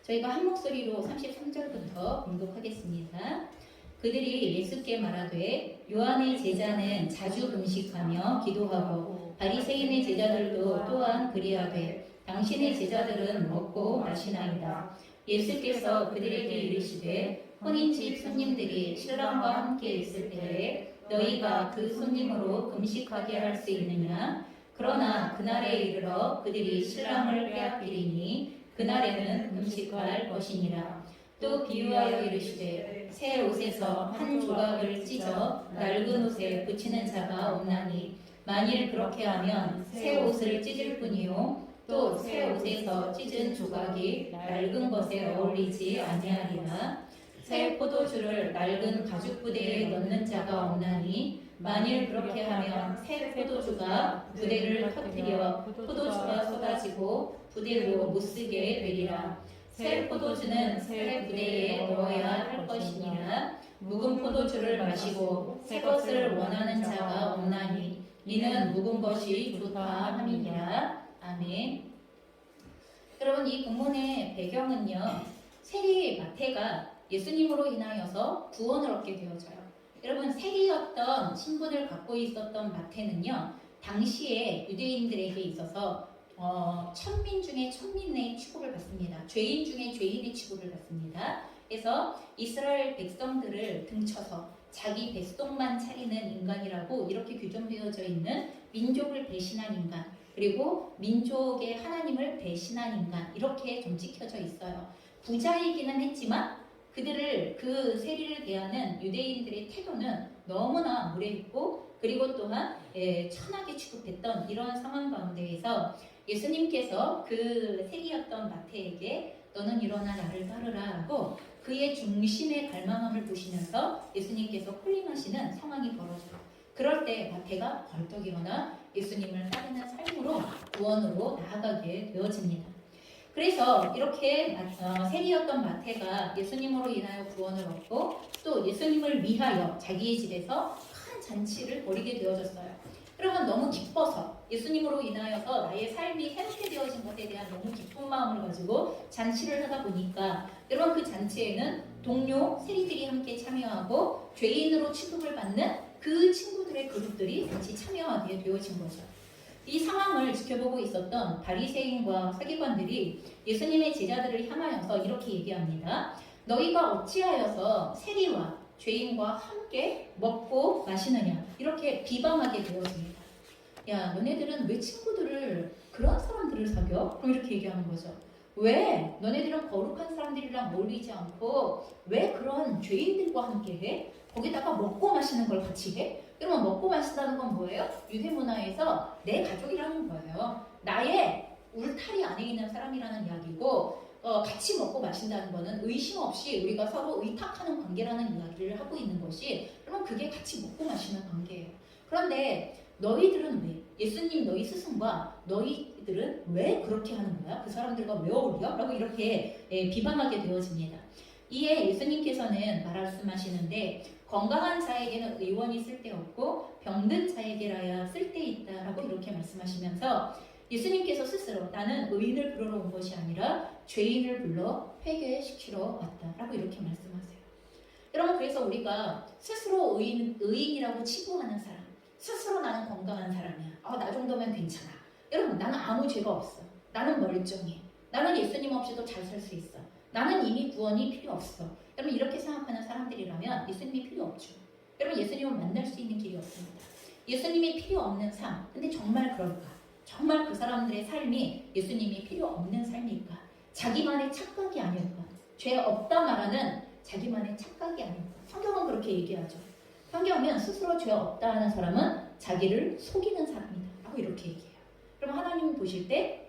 저희가 한 목소리로 33절부터 공독하겠습니다. 그들이 예수께 말하되 요한의 제자는 자주 금식하며 기도하고 바리새인의 제자들도 또한 그리하되 당신의 제자들은 먹고 마시나이다. 예수께서 그들에게 이르시되 혼인집 손님들이 신랑과 함께 있을 때에 너희가 그 손님으로 금식하게 할 수 있느냐? 그러나 그날에 이르러 그들이 신랑을 빼앗기리니 그날에는 금식할 것이니라. 또 비유하여 이르시되 새 옷에서 한 조각을 찢어 낡은 옷에 붙이는 자가 없나니 만일 그렇게 하면 새 옷을 찢을 뿐이요 또 새 옷에서 찢은 조각이 낡은 것에 어울리지 아니하리라. 새 포도주를 낡은 가죽 부대에 넣는 자가 없나니 만일 그렇게 하면 새 포도주가 부대를 터뜨려 포도주가 쏟아지고 부대로 못쓰게 되리라. 새 포도주는 새 부대에 넣어야 할 것이니라. 묵은 포도주를 마시고 새 것을 원하는 자가 없나니 이는 묵은 것이 좋다 함이니라. 아멘. 여러분, 이 본문의 배경은요, 세리 마태가 예수님으로 인하여서 구원을 얻게 되어져요. 여러분, 세리였던 신분을 갖고 있었던 마태는요, 당시에 유대인들에게 있어서 천민 중에 천민의 취급을 받습니다. 죄인 중에 죄인의 취급을 받습니다. 그래서 이스라엘 백성들을 등쳐서 자기 뱃속만 차리는 인간이라고 이렇게 규정되어져 있는 민족을 배신한 인간, 그리고 민족의 하나님을 배신한 인간, 이렇게 좀 찍혀져 있어요. 부자이기는 했지만 그들을, 그 세리를 대하는 유대인들의 태도는 너무나 무례했고, 그리고 또한 천하게 취급했던 이런 상황 가운데에서 예수님께서 그 세리였던 마태에게 너는 일어나 나를 따르라 하고 그의 중심의 갈망함을 보시면서 예수님께서 콜링하시는 상황이 벌어져요. 그럴 때 마태가 벌떡 일어나 예수님을 따르는 삶으로 구원으로 나아가게 되어집니다. 그래서 이렇게 세리였던 마태가 예수님으로 인하여 구원을 얻고 또 예수님을 위하여 자기의 집에서 큰 잔치를 벌이게 되어졌어요. 여러분, 너무 기뻐서 예수님으로 인하여서 나의 삶이 새롭게 되어진 것에 대한 너무 기쁜 마음을 가지고 잔치를 하다 보니까 여러분, 그 잔치에는 동료 세리들이 함께 참여하고 죄인으로 취급을 받는 그 친구들의 그룹들이 같이 참여하게 되어진 거죠. 이 상황을 지켜보고 있었던 바리새인과 서기관들이 예수님의 제자들을 향하여서 이렇게 얘기합니다. 너희가 어찌하여서 세리와 죄인과 함께 먹고 마시느냐, 이렇게 비방하게 되어집니다. 야, 너네들은 왜 친구들을, 그런 사람들을 사겨? 그럼 이렇게 얘기하는 거죠. 왜 너네들은 거룩한 사람들이랑 어울리지 않고 왜 그런 죄인들과 함께 해? 거기다가 먹고 마시는 걸 같이 해? 그러면 먹고 마신다는 건 뭐예요? 유대 문화에서 내 가족이라는 거예요. 나의 울타리 안에 있는 사람이라는 이야기고, 같이 먹고 마신다는 거는 의심 없이 우리가 서로 의탁하는 관계라는 이야기를 하고 있는 것이, 그러면 그게 같이 먹고 마시는 관계예요. 그런데 너희들은 왜, 예수님 너희 스승과 너희들은 왜 그렇게 하는 거야? 그 사람들과 왜 어울려? 라고 이렇게 비방하게 되어집니다. 이에 예수님께서는 말씀하시는데 건강한 자에게는 의원이 쓸데없고 병든 자에게라야 쓸데있다라고 이렇게 말씀하시면서 예수님께서 스스로 나는 의인을 부르러 온 것이 아니라 죄인을 불러 회개시키러 왔다라고 이렇게 말씀하세요. 여러분, 그래서 우리가 스스로 의인이라고 치부하는 사람, 스스로 나는 건강한 사람이야, 나 정도면 괜찮아, 여러분, 나는 아무 죄가 없어, 나는 멀쩡해, 나는 예수님 없이도 잘 살 수 있어, 나는 이미 구원이 필요 없어, 여러분, 이렇게 생각하는 사람들이라면 예수님이 필요 없죠. 여러분, 예수님을 만날 수 있는 길이 없습니다. 예수님이 필요 없는 삶, 근데 정말 그럴까? 정말 그 사람들의 삶이 예수님이 필요 없는 삶일까? 자기만의 착각이 아닐까? 죄 없다 말하는 자기만의 착각이 아닐까? 성경은 그렇게 얘기하죠. 성경은 스스로 죄 없다 하는 사람은 자기를 속이는 사람이다 라고 이렇게 얘기해요. 그럼 하나님이 보실 때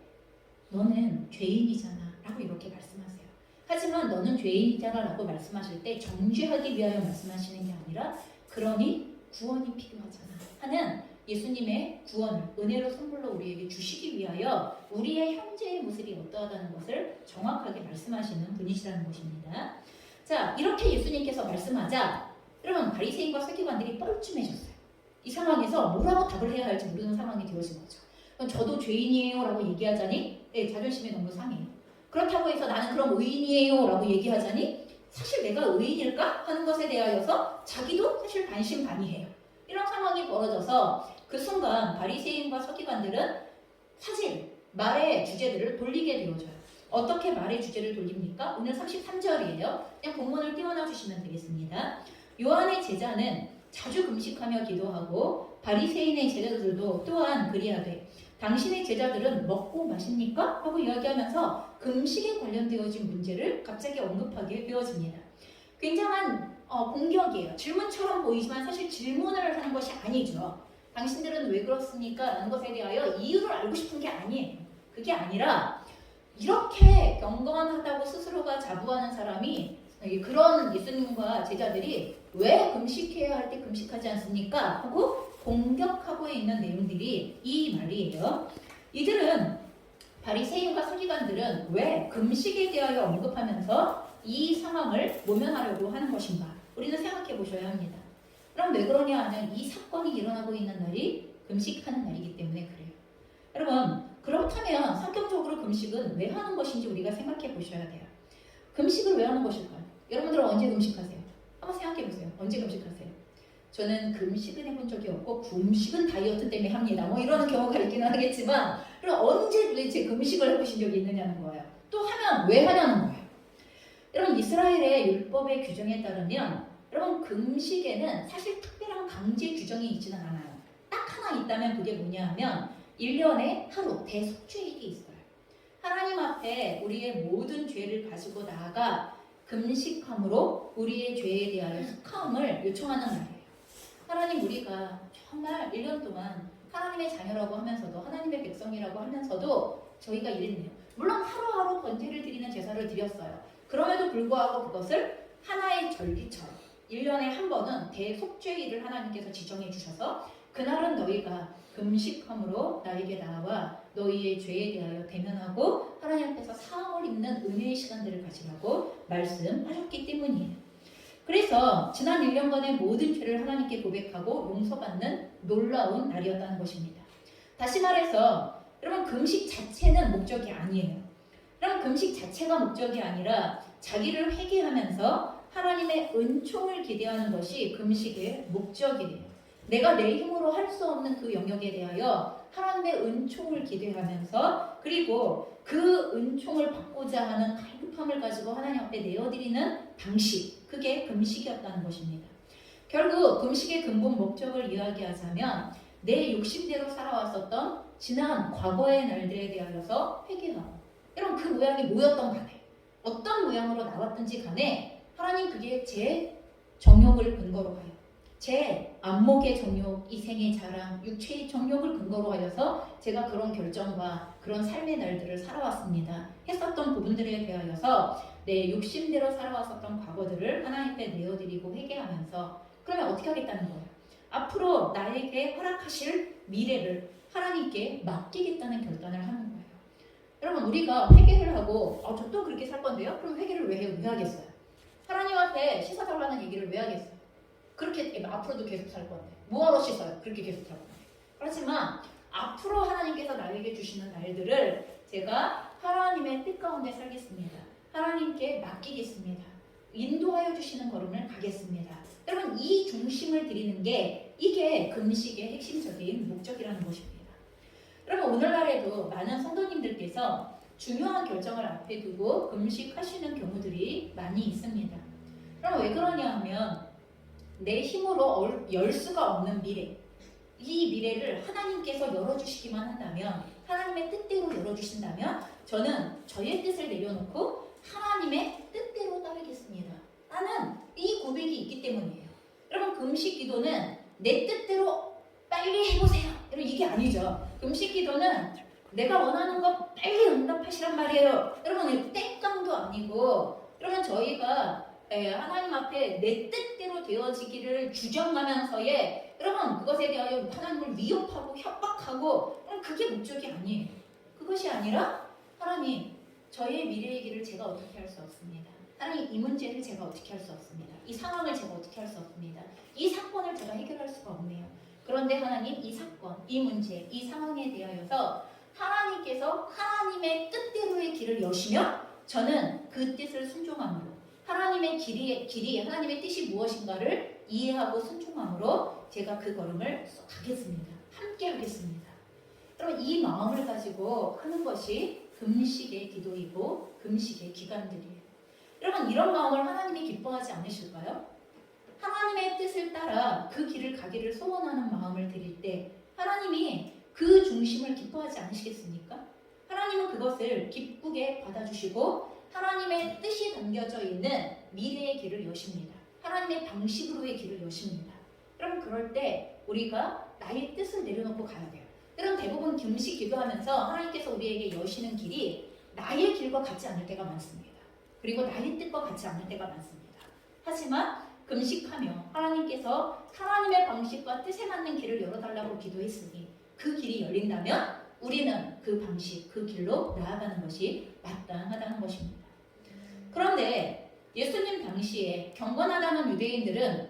너는 죄인이잖아 라고 이렇게 말씀하세요. 하지만 너는 죄인이잖아 라고 말씀하실 때 정죄하기 위하여 말씀하시는 게 아니라 그러니 구원이 필요하잖아 하는 예수님의 구원을 은혜로 선물로 우리에게 주시기 위하여 우리의 형제의 모습이 어떠하다는 것을 정확하게 말씀하시는 분이시라는 것입니다. 자, 이렇게 예수님께서 말씀하자 여러분, 바리새인과 서기관들이 뻘쭘해졌어요. 이 상황에서 뭐라고 답을 해야 할지 모르는 상황이 되어진 거죠. 저도 죄인이에요 라고 얘기하자니 자존심이 너무 상해요. 그렇다고 해서 나는 그럼 의인이에요 라고 얘기하자니 사실 내가 의인일까 하는 것에 대하여서 자기도 사실 반신반의해요. 이런 상황이 벌어져서 그 순간 바리새인과 서기관들은 사실 말의 주제들을 돌리게 되어져요. 어떻게 말의 주제를 돌립니까? 오늘 33절이에요. 그냥 본문을 띄워놔 주시면 되겠습니다. 요한의 제자는 자주 금식하며 기도하고 바리새인의 제자들도 또한 그리하되 당신의 제자들은 먹고 마십니까? 하고 이야기하면서 금식에 관련되어진 문제를 갑자기 언급하게 되어집니다. 굉장한 공격이에요. 질문처럼 보이지만 사실 질문을 하는 것이 아니죠. 당신들은 왜 그렇습니까? 라는 것에 대하여 이유를 알고 싶은 게 아니에요. 그게 아니라 이렇게 경건하다고 스스로가 자부하는 사람이 그런 예수님과 제자들이 왜 금식해야 할 때 금식하지 않습니까? 하고 공격하고 있는 내용들이 이 말이에요. 이들은 바리새인과 서기관들은 왜 금식에 대하여 언급하면서 이 상황을 모면하려고 하는 것인가? 우리는 생각해 보셔야 합니다. 그럼 왜 그러냐 하면 이 사건이 일어나고 있는 날이 금식하는 날이기 때문에 그래요. 여러분, 그렇다면 성경적으로 금식은 왜 하는 것인지 우리가 생각해 보셔야 돼요. 금식을 왜 하는 것일까요? 여러분들은 언제 금식하세요? 한번 생각해 보세요. 언제 금식하세요? 저는 금식은 해본 적이 없고 금식은 다이어트 때문에 합니다. 뭐 이러는 경우가 있기는 하겠지만 그럼 언제 도대체 금식을 해보신 적이 있느냐는 거예요. 또 하면 왜 하냐는 거예요. 여러분 이스라엘의 율법의 규정에 따르면 여러분 금식에는 사실 특별한 강제 규정이 있지는 않아요. 딱 하나 있다면 그게 뭐냐 하면 1년에 하루 대속죄일이 있어요. 하나님 앞에 우리의 모든 죄를 가지고 나아가 금식함으로 우리의 죄에 대하여 속함을 요청하는 날이에요. 하나님 우리가 정말 1년 동안 하나님의 자녀라고 하면서도 하나님의 백성이라고 하면서도 저희가 이랬네요. 물론 하루하루 번제를 드리는 제사를 드렸어요. 그럼에도 불구하고 그것을 하나의 절기처럼 1년에 한 번은 대속죄일을 하나님께서 지정해 주셔서 그날은 너희가 금식함으로 나에게 나와 너희의 죄에 대하여 대면하고 하나님 앞에서 사함을 입는 은혜의 시간들을 가지라고 말씀하셨기 때문이에요. 그래서 지난 1년간의 모든 죄를 하나님께 고백하고 용서받는 놀라운 날이었다는 것입니다. 다시 말해서 여러분 금식 자체는 목적이 아니에요. 여러분 금식 자체가 목적이 아니라 자기를 회개하면서 하나님의 은총을 기대하는 것이 금식의 목적이에요. 내가 내 힘으로 할 수 없는 그 영역에 대하여 하나님의 은총을 기대하면서 그리고 그 은총을 받고자 하는 갈급함을 가지고 하나님 앞에 내어드리는 방식, 그게 금식이었다는 것입니다. 결국 금식의 근본 목적을 이야기하자면 내 욕심대로 살아왔었던 지난 과거의 날들에 대하여서 회개하고 이런 그 모양이 뭐였던 간에 어떤 모양으로 나왔든지 간에 하나님 그게 제 정욕을 근거로 하여 제 안목의 정욕, 이생의 자랑, 육체의 정욕을 근거로 하여서 제가 그런 결정과 그런 삶의 날들을 살아왔습니다. 했었던 부분들에 대하여서 내 욕심대로 살아왔었던 과거들을 하나님 앞에 내어드리고 회개하면서 그러면 어떻게 하겠다는 거예요? 앞으로 나에게 허락하실 미래를 하나님께 맡기겠다는 결단을 하는 거예요. 여러분 우리가 회개를 하고 저 또 그렇게 살 건데요? 그럼 회개를 왜 하겠어요? 하나님 앞에 씻어달라는 얘기를 왜 하겠어요? 그렇게 앞으로도 계속 살 건데 뭐하러 씻어요? 그렇게 계속 살 건데. 그렇지만 앞으로 하나님께서 나에게 주시는 날들을 제가 하나님의 뜻 가운데 살겠습니다. 하나님께 맡기겠습니다. 인도하여 주시는 걸음을 가겠습니다. 여러분 이 중심을 드리는 게 이게 금식의 핵심적인 목적이라는 것입니다. 여러분 오늘날에도 많은 성도님들께서 중요한 결정을 앞에 두고 금식하시는 경우들이 많이 있습니다. 그럼 왜 그러냐 하면 내 힘으로 열 수가 없는 미래, 이 미래를 하나님께서 열어주시기만 한다면 하나님의 뜻대로 열어주신다면 저는 저의 뜻을 내려놓고 하나님의 뜻대로 따르겠습니다. 나는 이 고백이 있기 때문이에요. 여러분 금식 기도는 내 뜻대로 빨리 해보세요. 여러분 이게 아니죠. 금식 기도는 내가 원하는 거 빨리 응답하시란 말이에요. 여러분 땡깡도 아니고 여러분 저희가 하나님 앞에 내 뜻대로 되어지기를 주장하면서의 여러분 그것에 대하여 하나님을 위협하고 협박하고 그게 목적이 아니에요. 그것이 아니라 하나님 저의 미래의 길을 제가 어떻게 할 수 없습니다. 하나님 이 문제를 제가 어떻게 할 수 없습니다. 이 상황을 제가 어떻게 할 수 없습니다. 이 사건을 제가 해결할 수가 없네요. 그런데 하나님 이 사건, 이 문제, 이 상황에 대하여서 하나님께서 하나님의 뜻대로의 길을 여시면 저는 그 뜻을 순종함으로 하나님의 길이 하나님의 뜻이 무엇인가를 이해하고 순종함으로 제가 그 걸음을 가겠습니다. 함께 하겠습니다. 여러분 이 마음을 가지고 하는 것이 금식의 기도이고 금식의 기간들이에요. 여러분 이런 마음을 하나님이 기뻐하지 않으실까요? 하나님의 뜻을 따라 그 길을 가기를 소원하는 마음을 드릴 때 하나님이 그 중심을 기뻐하지 않으시겠습니까? 하나님은 그것을 기쁘게 받아주시고 하나님의 뜻이 담겨져 있는 미래의 길을 여십니다. 하나님의 방식으로의 길을 여십니다. 그럼 그럴 때 우리가 나의 뜻을 내려놓고 가야 돼요. 그럼 대부분 금식 기도하면서 하나님께서 우리에게 여시는 길이 나의 길과 같지 않을 때가 많습니다. 그리고 나의 뜻과 같지 않을 때가 많습니다. 하지만 금식하며 하나님께서 하나님의 방식과 뜻에 맞는 길을 열어달라고 기도했으니 그 길이 열린다면 우리는 그 방식, 그 길로 나아가는 것이 마땅하다는 것입니다. 그런데 예수님 당시에 경건하다는 유대인들은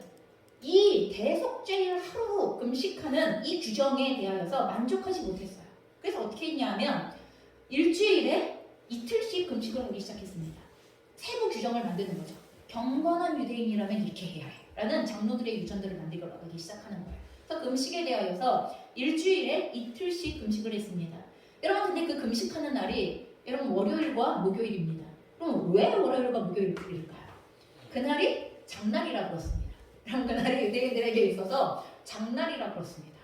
이 대속죄일 하루 금식하는 이 규정에 대하여서 만족하지 못했어요. 그래서 어떻게 했냐면 일주일에 이틀씩 금식을 하기 시작했습니다. 세부 규정을 만드는 거죠. 경건한 유대인이라면 이렇게 해야 해 라는 장로들의 유전들을 만들어가기 시작하는 거예요. 그래서 금식에 대하여서 일주일에 이틀씩 금식을 했습니다. 여러분 근데 그 금식하는 날이 여러분 월요일과 목요일입니다. 그럼 왜 월요일과 목요일일까요? 그날이 장날이라 그렇습니다. 여러분 그날이 유대인들에게 있어서 장날이라 그렇습니다.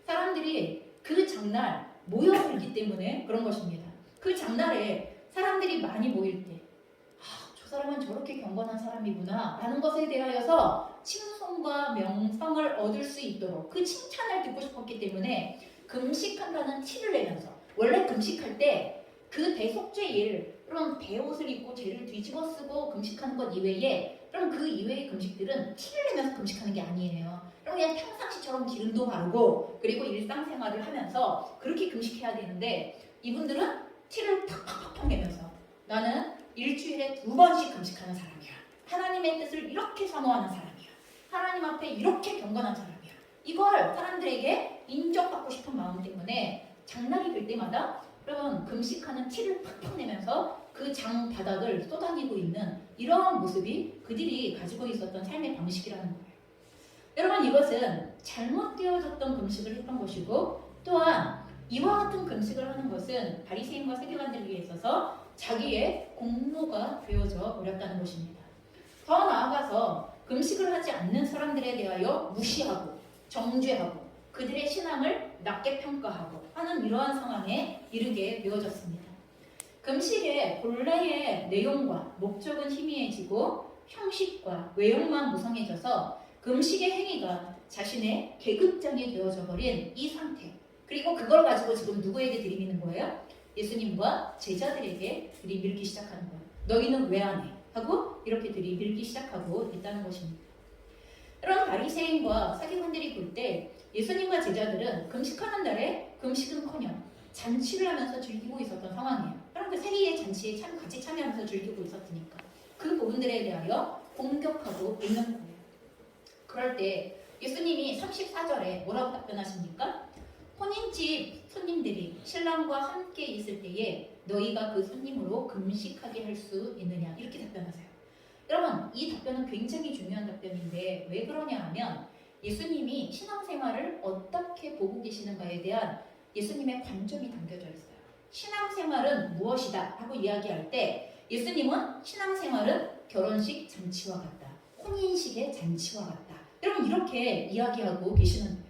사람들이 그 장날 모여들기 때문에 그런 것입니다. 그 장날에 사람들이 많이 모일 때 저 사람은 저렇게 경건한 사람이구나 라는 것에 대하여서 칭송과 명성을 얻을 수 있도록 그 칭찬을 듣고 싶었기 때문에 금식한다는 티를 내면서 원래 금식할 때 그 대속죄일 그런 베옷을 입고 죄를 뒤집어 쓰고 금식하는 것 이외에 그럼 그 이외의 금식들은 티를 내면서 금식하는 게 아니에요. 그럼 그냥 평상시처럼 기름도 바르고 그리고 일상생활을 하면서 그렇게 금식해야 되는데 이분들은 티를 팍팍팍 내면서 나는 일주일에 2번씩 금식하는 사람이야. 하나님의 뜻을 이렇게 사모하는 사람이야. 하나님 앞에 이렇게 경건한 사람이야. 이걸 사람들에게 인정받고 싶은 마음 때문에 장날이 될 때마다 여러분 금식하는 티를 팍팍 내면서 그 장 바닥을 쏟아내고 있는 이러한 모습이 그들이 가지고 있었던 삶의 방식이라는 거예요. 여러분 이것은 잘못되어졌던 금식을 했던 것이고 또한 이와 같은 금식을 하는 것은 바리새인과 세계관들에게 있어서 자기의 공로가 되어져 버렸다는 것입니다. 더 나아가서 금식을 하지 않는 사람들에 대하여 무시하고 정죄하고 그들의 신앙을 낮게 평가하고 하는 이러한 상황에 이르게 되어졌습니다. 금식의 본래의 내용과 목적은 희미해지고 형식과 외형만 무성해져서 금식의 행위가 자신의 계급장이 되어져 버린 이 상태 그리고 그걸 가지고 지금 누구에게 들이미는 거예요? 예수님과 제자들에게 들이밀기 시작하는 거예요. 너희는 왜 안 해? 하고 이렇게 들이밀기 시작하고 있다는 것입니다. 여러분 바리새인과 사기관들이 볼 때 예수님과 제자들은 금식하는 날에 금식은커녕 잔치를 하면서 즐기고 있었던 상황이에요. 그럼 그 세리의 잔치에 같이 참여하면서 즐기고 있었으니까 그 부분들에 대하여 공격하고 있는 거예요. 그럴 때 예수님이 34절에 뭐라고 답변하십니까? 혼인집 손님들이 신랑과 함께 있을 때에 너희가 그 손님으로 금식하게 할 수 있느냐 이렇게 답변하세요. 여러분 이 답변은 굉장히 중요한 답변인데 왜 그러냐 하면 예수님이 신앙생활을 어떻게 보고 계시는가에 대한 예수님의 관점이 담겨져 있어요. 신앙생활은 무엇이다 하고 이야기할 때 예수님은 신앙생활은 결혼식 잔치와 같다. 혼인식의 잔치와 같다. 여러분 이렇게 이야기하고 계시는 거예요.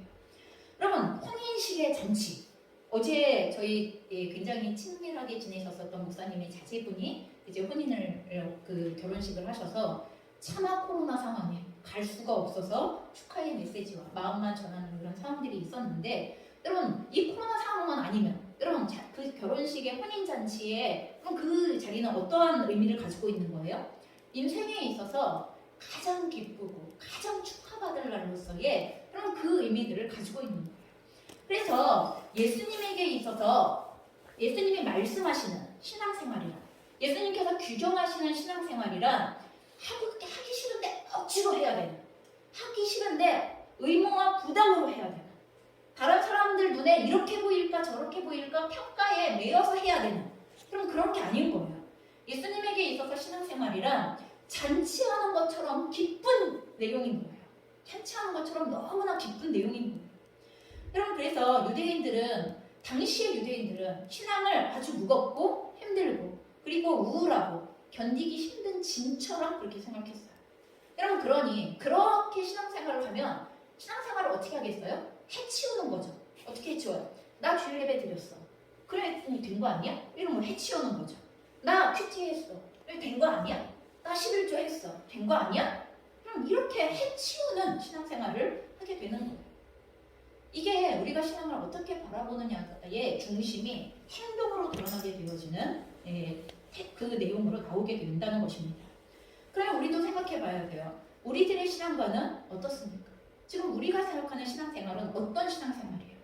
여러분 혼인식의 잔치 어제 저희 굉장히 친밀하게 지내셨었던 목사님의 자제분이 이제 혼인을 결혼식을 하셔서 차마 코로나 상황에 갈 수가 없어서 축하의 메시지와 마음만 전하는 그런 상황들이 있었는데 여러분 이 코로나 상황만 아니면 여러분 그 결혼식의 혼인잔치에 그럼 그 자리는 어떠한 의미를 가지고 있는 거예요? 인생에 있어서 가장 기쁘고 가장 축하받을 날로서의 그런 그 의미들을 가지고 있는 거예요. 그래서 예수님에게 있어서 예수님이 말씀하시는 신앙생활이란 예수님께서 규정하시는 신앙생활이란 하기 싫은데 억지로 해야 되는 하기 싫은데 의무와 부담으로 해야 되는 다른 사람들 눈에 이렇게 보일까 저렇게 보일까 평가에 매여서 해야 되는 그럼 그런 게 아닌 거예요. 예수님에게 있어서 신앙생활이란 잔치하는 것처럼 기쁜 내용인 거예요. 잔치하는 것처럼 너무나 기쁜 내용인 거예요. 여러분, 그래서 당시의 유대인들은 신앙을 아주 무겁고 힘들고 그리고 우울하고 견디기 힘든 짐처럼 그렇게 생각했어요. 여러분, 그러니 그렇게 신앙생활을 하면 신앙생활을 어떻게 하겠어요? 해치우는 거죠. 어떻게 해치워요? 나 주일 예배 드렸어. 그래, 된 거 아니야? 이러면 해치우는 거죠. 나 큐티했어. 된 거 아니야? 나 11조 했어. 된 거 아니야? 이렇게 해치우는 신앙생활을 하게 되는 거예요. 이게 우리가 신앙을 어떻게 바라보느냐의 중심이 행동으로 드러나게 되어지는 그 내용으로 나오게 된다는 것입니다. 그럼 우리도 생각해 봐야 돼요. 우리들의 신앙과는 어떻습니까? 지금 우리가 생각하는 신앙생활은 어떤 신앙생활이에요?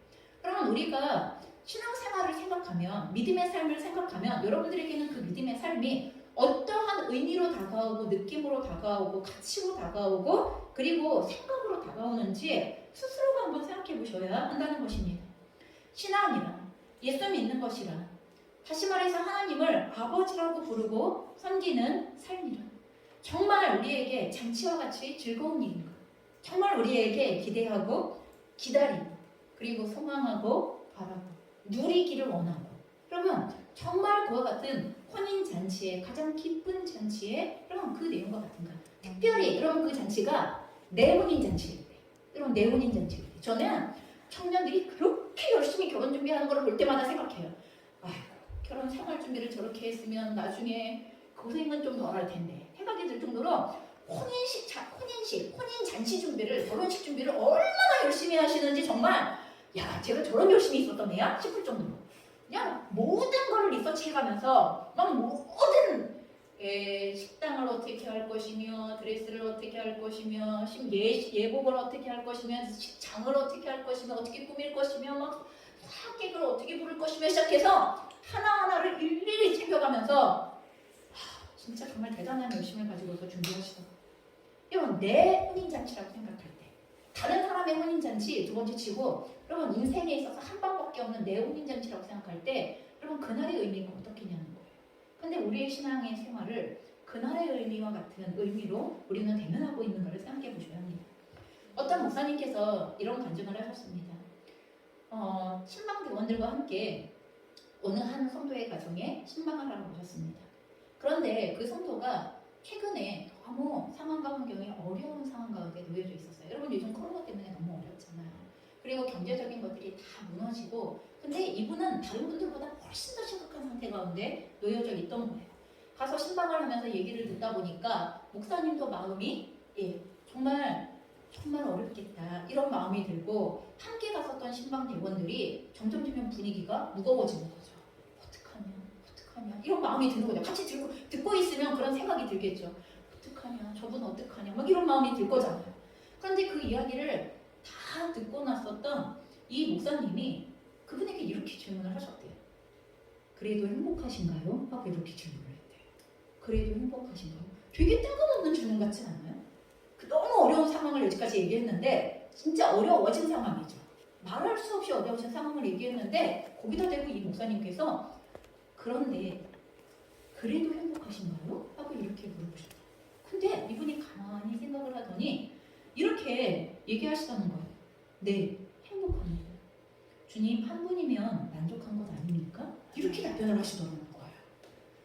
그러면 우리가 신앙생활을 생각하면, 믿음의 삶을 생각하면 여러분들에게는 그 믿음의 삶이 어떠한 의미로 다가오고 느낌으로 다가오고 가치로 다가오고 그리고 생각으로 다가오는지 스스로가 한번 생각해 보셔야 한다는 것입니다. 신앙이란, 예수 믿는 것이란, 다시 말해서 하나님을 아버지라고 부르고 섬기는 삶이란 정말 우리에게 잔치와 같이 즐거운 일인가? 정말 우리에게 기대하고 기다리고 그리고 소망하고 바라고 누리기를 원하고, 그러면 정말 그와 같은 혼인잔치의 가장 기쁜 잔치의 여러분 그 내용과 같은가? 특별히 여러분 그 잔치가 내 혼인잔치일 때, 여러분 내 혼인잔치일 때 저는 청년들이 그렇게 열심히 결혼 준비하는 걸 볼 때마다 생각해요. 아이고, 결혼 생활 준비를 저렇게 했으면 나중에 고생은 좀 덜 할 텐데 생각이 들 정도로 혼인잔치 준비를, 결혼식 준비를 얼마나 열심히 하시는지 정말 야, 제가 저런 열심히 있었던 애야? 싶을 정도로 그냥 모든 걸 리서치해가면서 막 모든 식당을 어떻게 할 것이며 드레스를 어떻게 할 것이며 예복을 어떻게 할 것이며 장을 어떻게 할 것이며 어떻게 꾸밀 것이며 막 사객을 어떻게 부를 것이며 시작해서 하나하나를 일일이 챙겨가면서 진짜 정말 대단한 열심을 가지고서 준비하시더라고요. 이건 내 혼인잔치라고 생각할 때, 다른 사람의 혼인잔치 두 번째 치고 여러분 인생에 있어서 한 방밖에 없는 내 혼인잔치라고 생각할 때 여러분 그날의 의미가 어떻겠냐는 거예요. 근데 우리의 신앙의 생활을 그날의 의미와 같은 의미로 우리는 대면하고 있는 것을 생각해 보셔야 합니다. 어떤 목사님께서 이런 간증을 하셨습니다. 신방대원들과 함께 어느 한 성도의 가정에 신방을 하러 오셨습니다. 그런데 그 성도가 최근에 너무 상황과 환경이 어려운 상황 가운데 놓여져 있었어요. 여러분 요즘 코로나 때문에 너무 어렵잖아요. 그리고 경제적인 것들이 다 무너지고, 근데 이분은 다른 분들보다 훨씬 더 심각한 상태 가운데 놓여져 있던 거예요. 가서 신방을 하면서 얘기를 듣다 보니까 목사님도 마음이 정말 어렵겠다 이런 마음이 들고, 함께 갔었던 신방 대원들이 점점 분위기가 무거워지는 거죠. 어떡하냐 이런 마음이 드는 거죠. 같이 듣고 있으면 그런 생각이 들겠죠. 어떡하냐, 저분 어떡하냐 막 이런 마음이 들 거잖아요. 그런데 그 이야기를 다 듣고 났었던 이 목사님이 그분에게 이렇게 질문을 하셨대요. 그래도 행복하신가요? 하고 이렇게 질문을 했대요. 그래도 행복하신가요? 되게 뜬금없는 질문 같지 않아요? 너무 어려운 상황을 여기까지 얘기했는데 진짜 어려워진 상황이죠. 말할 수 없이 어려워진 상황을 얘기했는데 거기다 대고 이 목사님께서 그런데 그래도 행복하신가요? 하고 이렇게 물어보셨다. 근데 이분이 가만히 생각을 하더니 이렇게 얘기하시다는 거예요. 네, 행복합니다. 주님 한 분이면 만족한 것 아닙니까? 이렇게 답변을 하시더라는 거예요.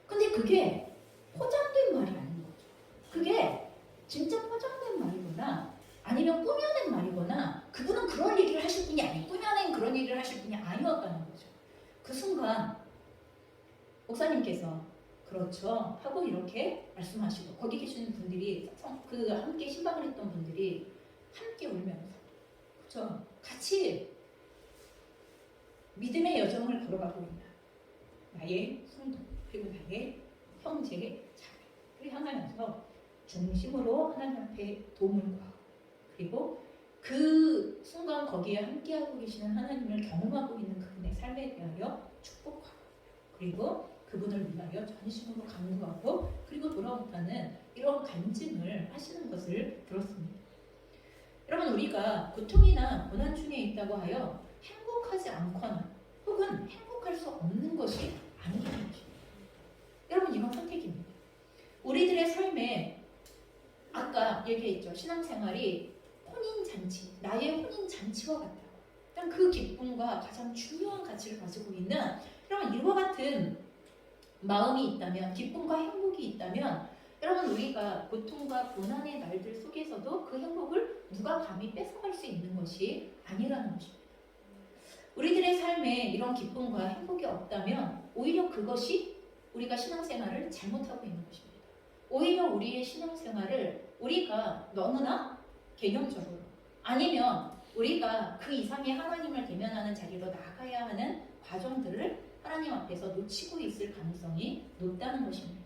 근데 그게 포장된 말이 아닌 거죠. 그게 진짜 포장된 말이거나 아니면 꾸며낸 말이거나 그분은 그런 얘기를 하실 분이 아니고 꾸며낸 그런 얘기를 하실 분이 아니었다는 거죠. 그 순간 목사님께서 그렇죠 하고 이렇게 말씀하시고, 거기 계시는 분들이 그 함께 신방을 했던 분들이 함께 울면서 그렇죠, 같이 믿음의 여정을 걸어가고 있는 나의 성도 그리고 나의 형제 자매를 향하여서 중심으로 하나님 앞에 도움을 구하고, 그리고 그 순간 거기에 함께하고 계시는 하나님을 경험하고 있는 그분의 삶에 대하여 축복하고, 그리고 그분을 위하여 전심으로 간구하고 그리고 돌아온다는 이런 간증을 하시는 것을 들었습니다. 여러분, 우리가 고통이나 고난 중에 있다고 하여 행복하지 않거나 혹은 행복할 수 없는 것이 아니라는 것입니다. 여러분, 이건 선택입니다. 우리들의 삶에 아까 얘기했죠. 신앙생활이 혼인잔치, 나의 혼인잔치와 같다고. 일단 그 기쁨과 가장 중요한 가치를 가지고 있는 여러분 이와 같은 마음이 있다면, 기쁨과 행복이 있다면 여러분 우리가 고통과 고난의 날들 속에서도 그 행복을 누가 감히 뺏어갈 수 있는 것이 아니라는 것입니다. 우리들의 삶에 이런 기쁨과 행복이 없다면 오히려 그것이 우리가 신앙생활을 잘못하고 있는 것입니다. 오히려 우리의 신앙생활을 우리가 너무나 개념적으로 아니면 우리가 그 이상의 하나님을 대면하는 자리로 나가야 하는 과정들을 하나님 앞에서 놓치고 있을 가능성이 높다는 것입니다.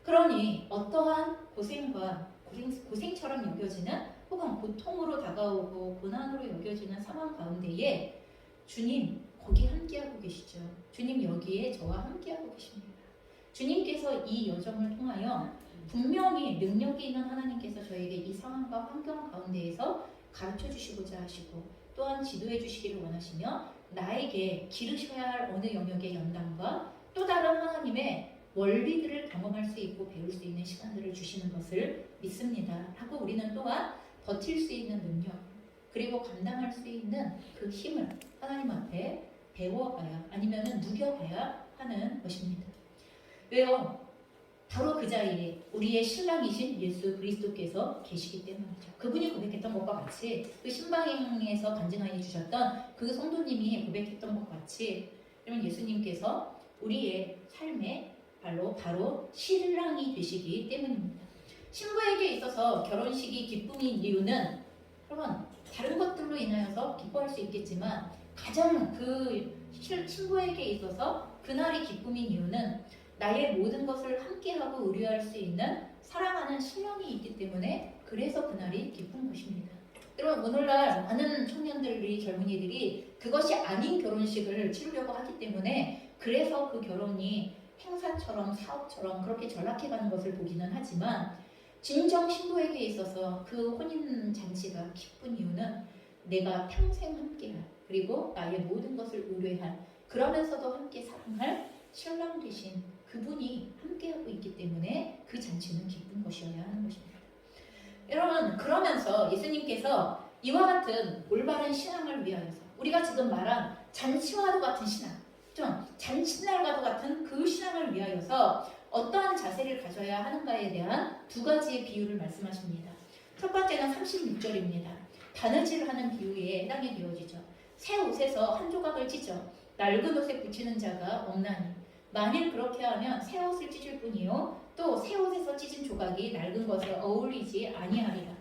그러니 어떠한 고생처럼 여겨지는 혹은 고통으로 다가오고 고난으로 여겨지는 상황 가운데에 주님 거기 함께하고 계시죠. 주님 여기에 저와 함께하고 계십니다. 주님께서 이 여정을 통하여 분명히 능력이 있는 하나님께서 저에게 이 상황과 환경 가운데에서 가르쳐 주시고자 하시고 또한 지도해 주시기를 원하시며 나에게 기르셔야 할 어느 영역의 연단과 또 다른 하나님의 원리들을 경험할 수 있고 배울 수 있는 시간들을 주시는 것을 믿습니다. 하고 우리는 또한 버틸 수 있는 능력 그리고 감당할 수 있는 그 힘을 하나님 앞에 배워가야 아니면 누겨가야 하는 것입니다. 왜요? 바로 그 자리에 우리의 신랑이신 예수 그리스도께서 계시기 때문이죠. 그분이 고백했던 것과 같이 그 신방에서 간증하여 주셨던 그 성도님이 고백했던 것과 같이 여러분 예수님께서 우리의 삶에 바로 신랑이 되시기 때문입니다. 신부에게 있어서 결혼식이 기쁨인 이유는 여러분 다른 것들로 인하여서 기뻐할 수 있겠지만 가장 그 신부에게 있어서 그날이 기쁨인 이유는 나의 모든 것을 함께하고 의뢰할 수 있는 사랑하는 신랑이 있기 때문에 그래서 그날이 기쁜 것입니다. 여러분 오늘날 많은 청년들이 젊은이들이 그것이 아닌 결혼식을 치르려고 하기 때문에 그래서 그 결혼이 행사처럼 사업처럼 그렇게 전락해가는 것을 보기는 하지만 진정 신부에게 있어서 그 혼인잔치가 기쁜 이유는 내가 평생 함께할 그리고 나의 모든 것을 의뢰할 그러면서도 함께 사랑할 신랑 되신 그분이 함께하고 있기 때문에 그 잔치는 기쁜 것이어야 하는 것입니다. 여러분 그러면서 예수님께서 이와 같은 올바른 신앙을 위하여서 우리가 지금 말한 잔치와도 같은 신앙 좀 잔칫날과도 같은 그 신앙을 위하여서 어떠한 자세를 가져야 하는가에 대한 두 가지의 비유를 말씀하십니다. 첫 번째는 36절입니다. 바느질을 하는 비유에 해당이 되어지죠. 새 옷에서 한 조각을 찢어 낡은 옷에 붙이는 자가 없나니 만일 그렇게 하면 새 옷을 찢을 뿐이요 또 새 옷에서 찢은 조각이 낡은 것에 어울리지 아니하리라.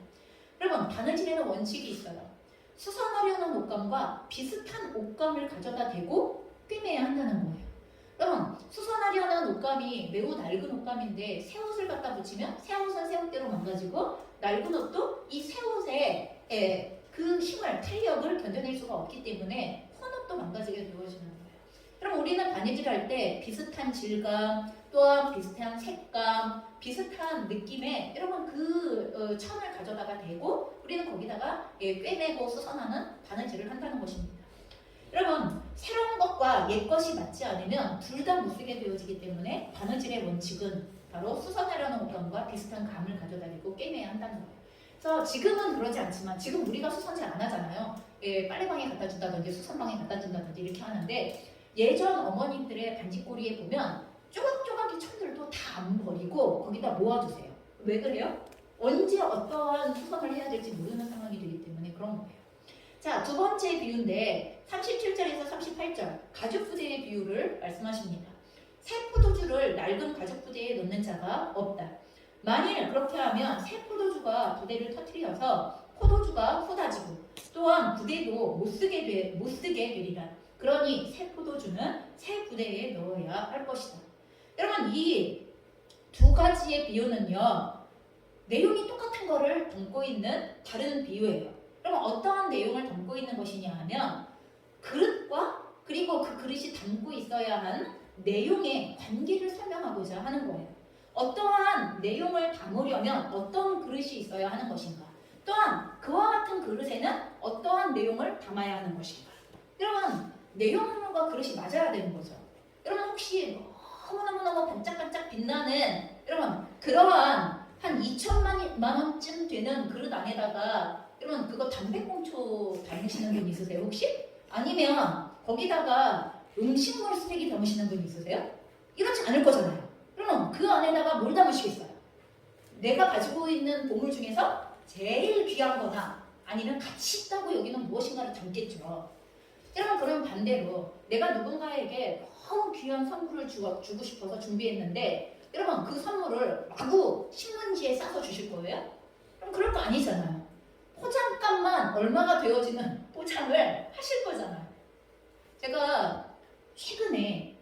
여러분 바느질에는 원칙이 있어요. 수선하려는 옷감과 비슷한 옷감을 가져다 대고 꿰매야 한다는 거예요. 여러분 수선하려는 옷감이 매우 낡은 옷감인데 새 옷을 갖다 붙이면 새 옷은 새 옷대로 망가지고 낡은 옷도 이 새 옷의 그 힘을 탄력을 견뎌낼 수가 없기 때문에 혼옷도 망가지게 되어지는 거예요. 그럼 우리는 바느질할 때 비슷한 질감 또한 비슷한 색감 비슷한 느낌의 여러분 그 천을 가져다가 대고 우리는 거기다가 꿰매고 수선하는 바느질을 한다는 것입니다. 여러분 새로운 것과 옛 것이 맞지 않으면 둘 다 못쓰게 되어지기 때문에 바느질의 원칙은 바로 수선하려는 옷감과 비슷한 감을 가져다 대고 꿰매야 한다는 거예요. 그래서 지금은 그러지 않지만 지금 우리가 수선 잘 안 하잖아요. 빨래방에 갖다 준다든지 수선방에 갖다 준다든지 이렇게 하는데 예전 어머님들의 반지꼬리에 보면 조각조각의 천들도 다 안 버리고 거기다 모아두세요. 왜 그래요? 언제 어떠한 수선을 해야 될지 모르는 상황이 되기 때문에 그런 거예요. 자, 두 번째 비유인데 37절에서 38절 가죽 부대의 비유를 말씀하십니다. 새 포도주를 낡은 가죽 부대에 넣는 자가 없다. 만일 그렇게 하면 새 포도주가 부대를 터뜨려서 포도주가 쏟아지고 또한 부대도 못쓰게 되리라. 그러니 새 포도주는 새 부대에 넣어야 할 것이다. 여러분 이 두 가지의 비유는요. 내용이 똑같은 거를 담고 있는 다른 비유예요. 그럼 어떠한 내용을 담고 있는 것이냐 하면 그릇과 그리고 그 그릇이 담고 있어야 한 내용의 관계를 설명하고자 하는 거예요. 어떠한 내용을 담으려면 어떤 그릇이 있어야 하는 것인가. 또한 그와 같은 그릇에는 어떠한 내용을 담아야 하는 것인가. 여러분 내용과 그릇이 맞아야 되는 거죠. 여러분 혹시 너무너무 반짝반짝 빛나는 여러분 그러한 한 2천만 원쯤 되는 그릇 안에다가 여러분 그거 담배꽁초 담으시는 분 있으세요 혹시? 아니면 거기다가 음식물 쓰레기 담으시는 분 있으세요? 이렇지 않을 거잖아요. 그럼 그 안에다가 뭘 담으시겠어요? 내가 가지고 있는 보물 중에서 제일 귀한 거나 아니면 가치 있다고 여기는 무엇인가를 담겠죠. 여러분 그럼 반대로 내가 누군가에게 너무 귀한 선물을 주고 싶어서 준비했는데 여러분 그 선물을 마구 신문지에 싸서 주실 거예요? 그럼 그럴 거 아니잖아요. 포장값만 얼마가 되어지는 포장을 하실 거잖아요. 제가 최근에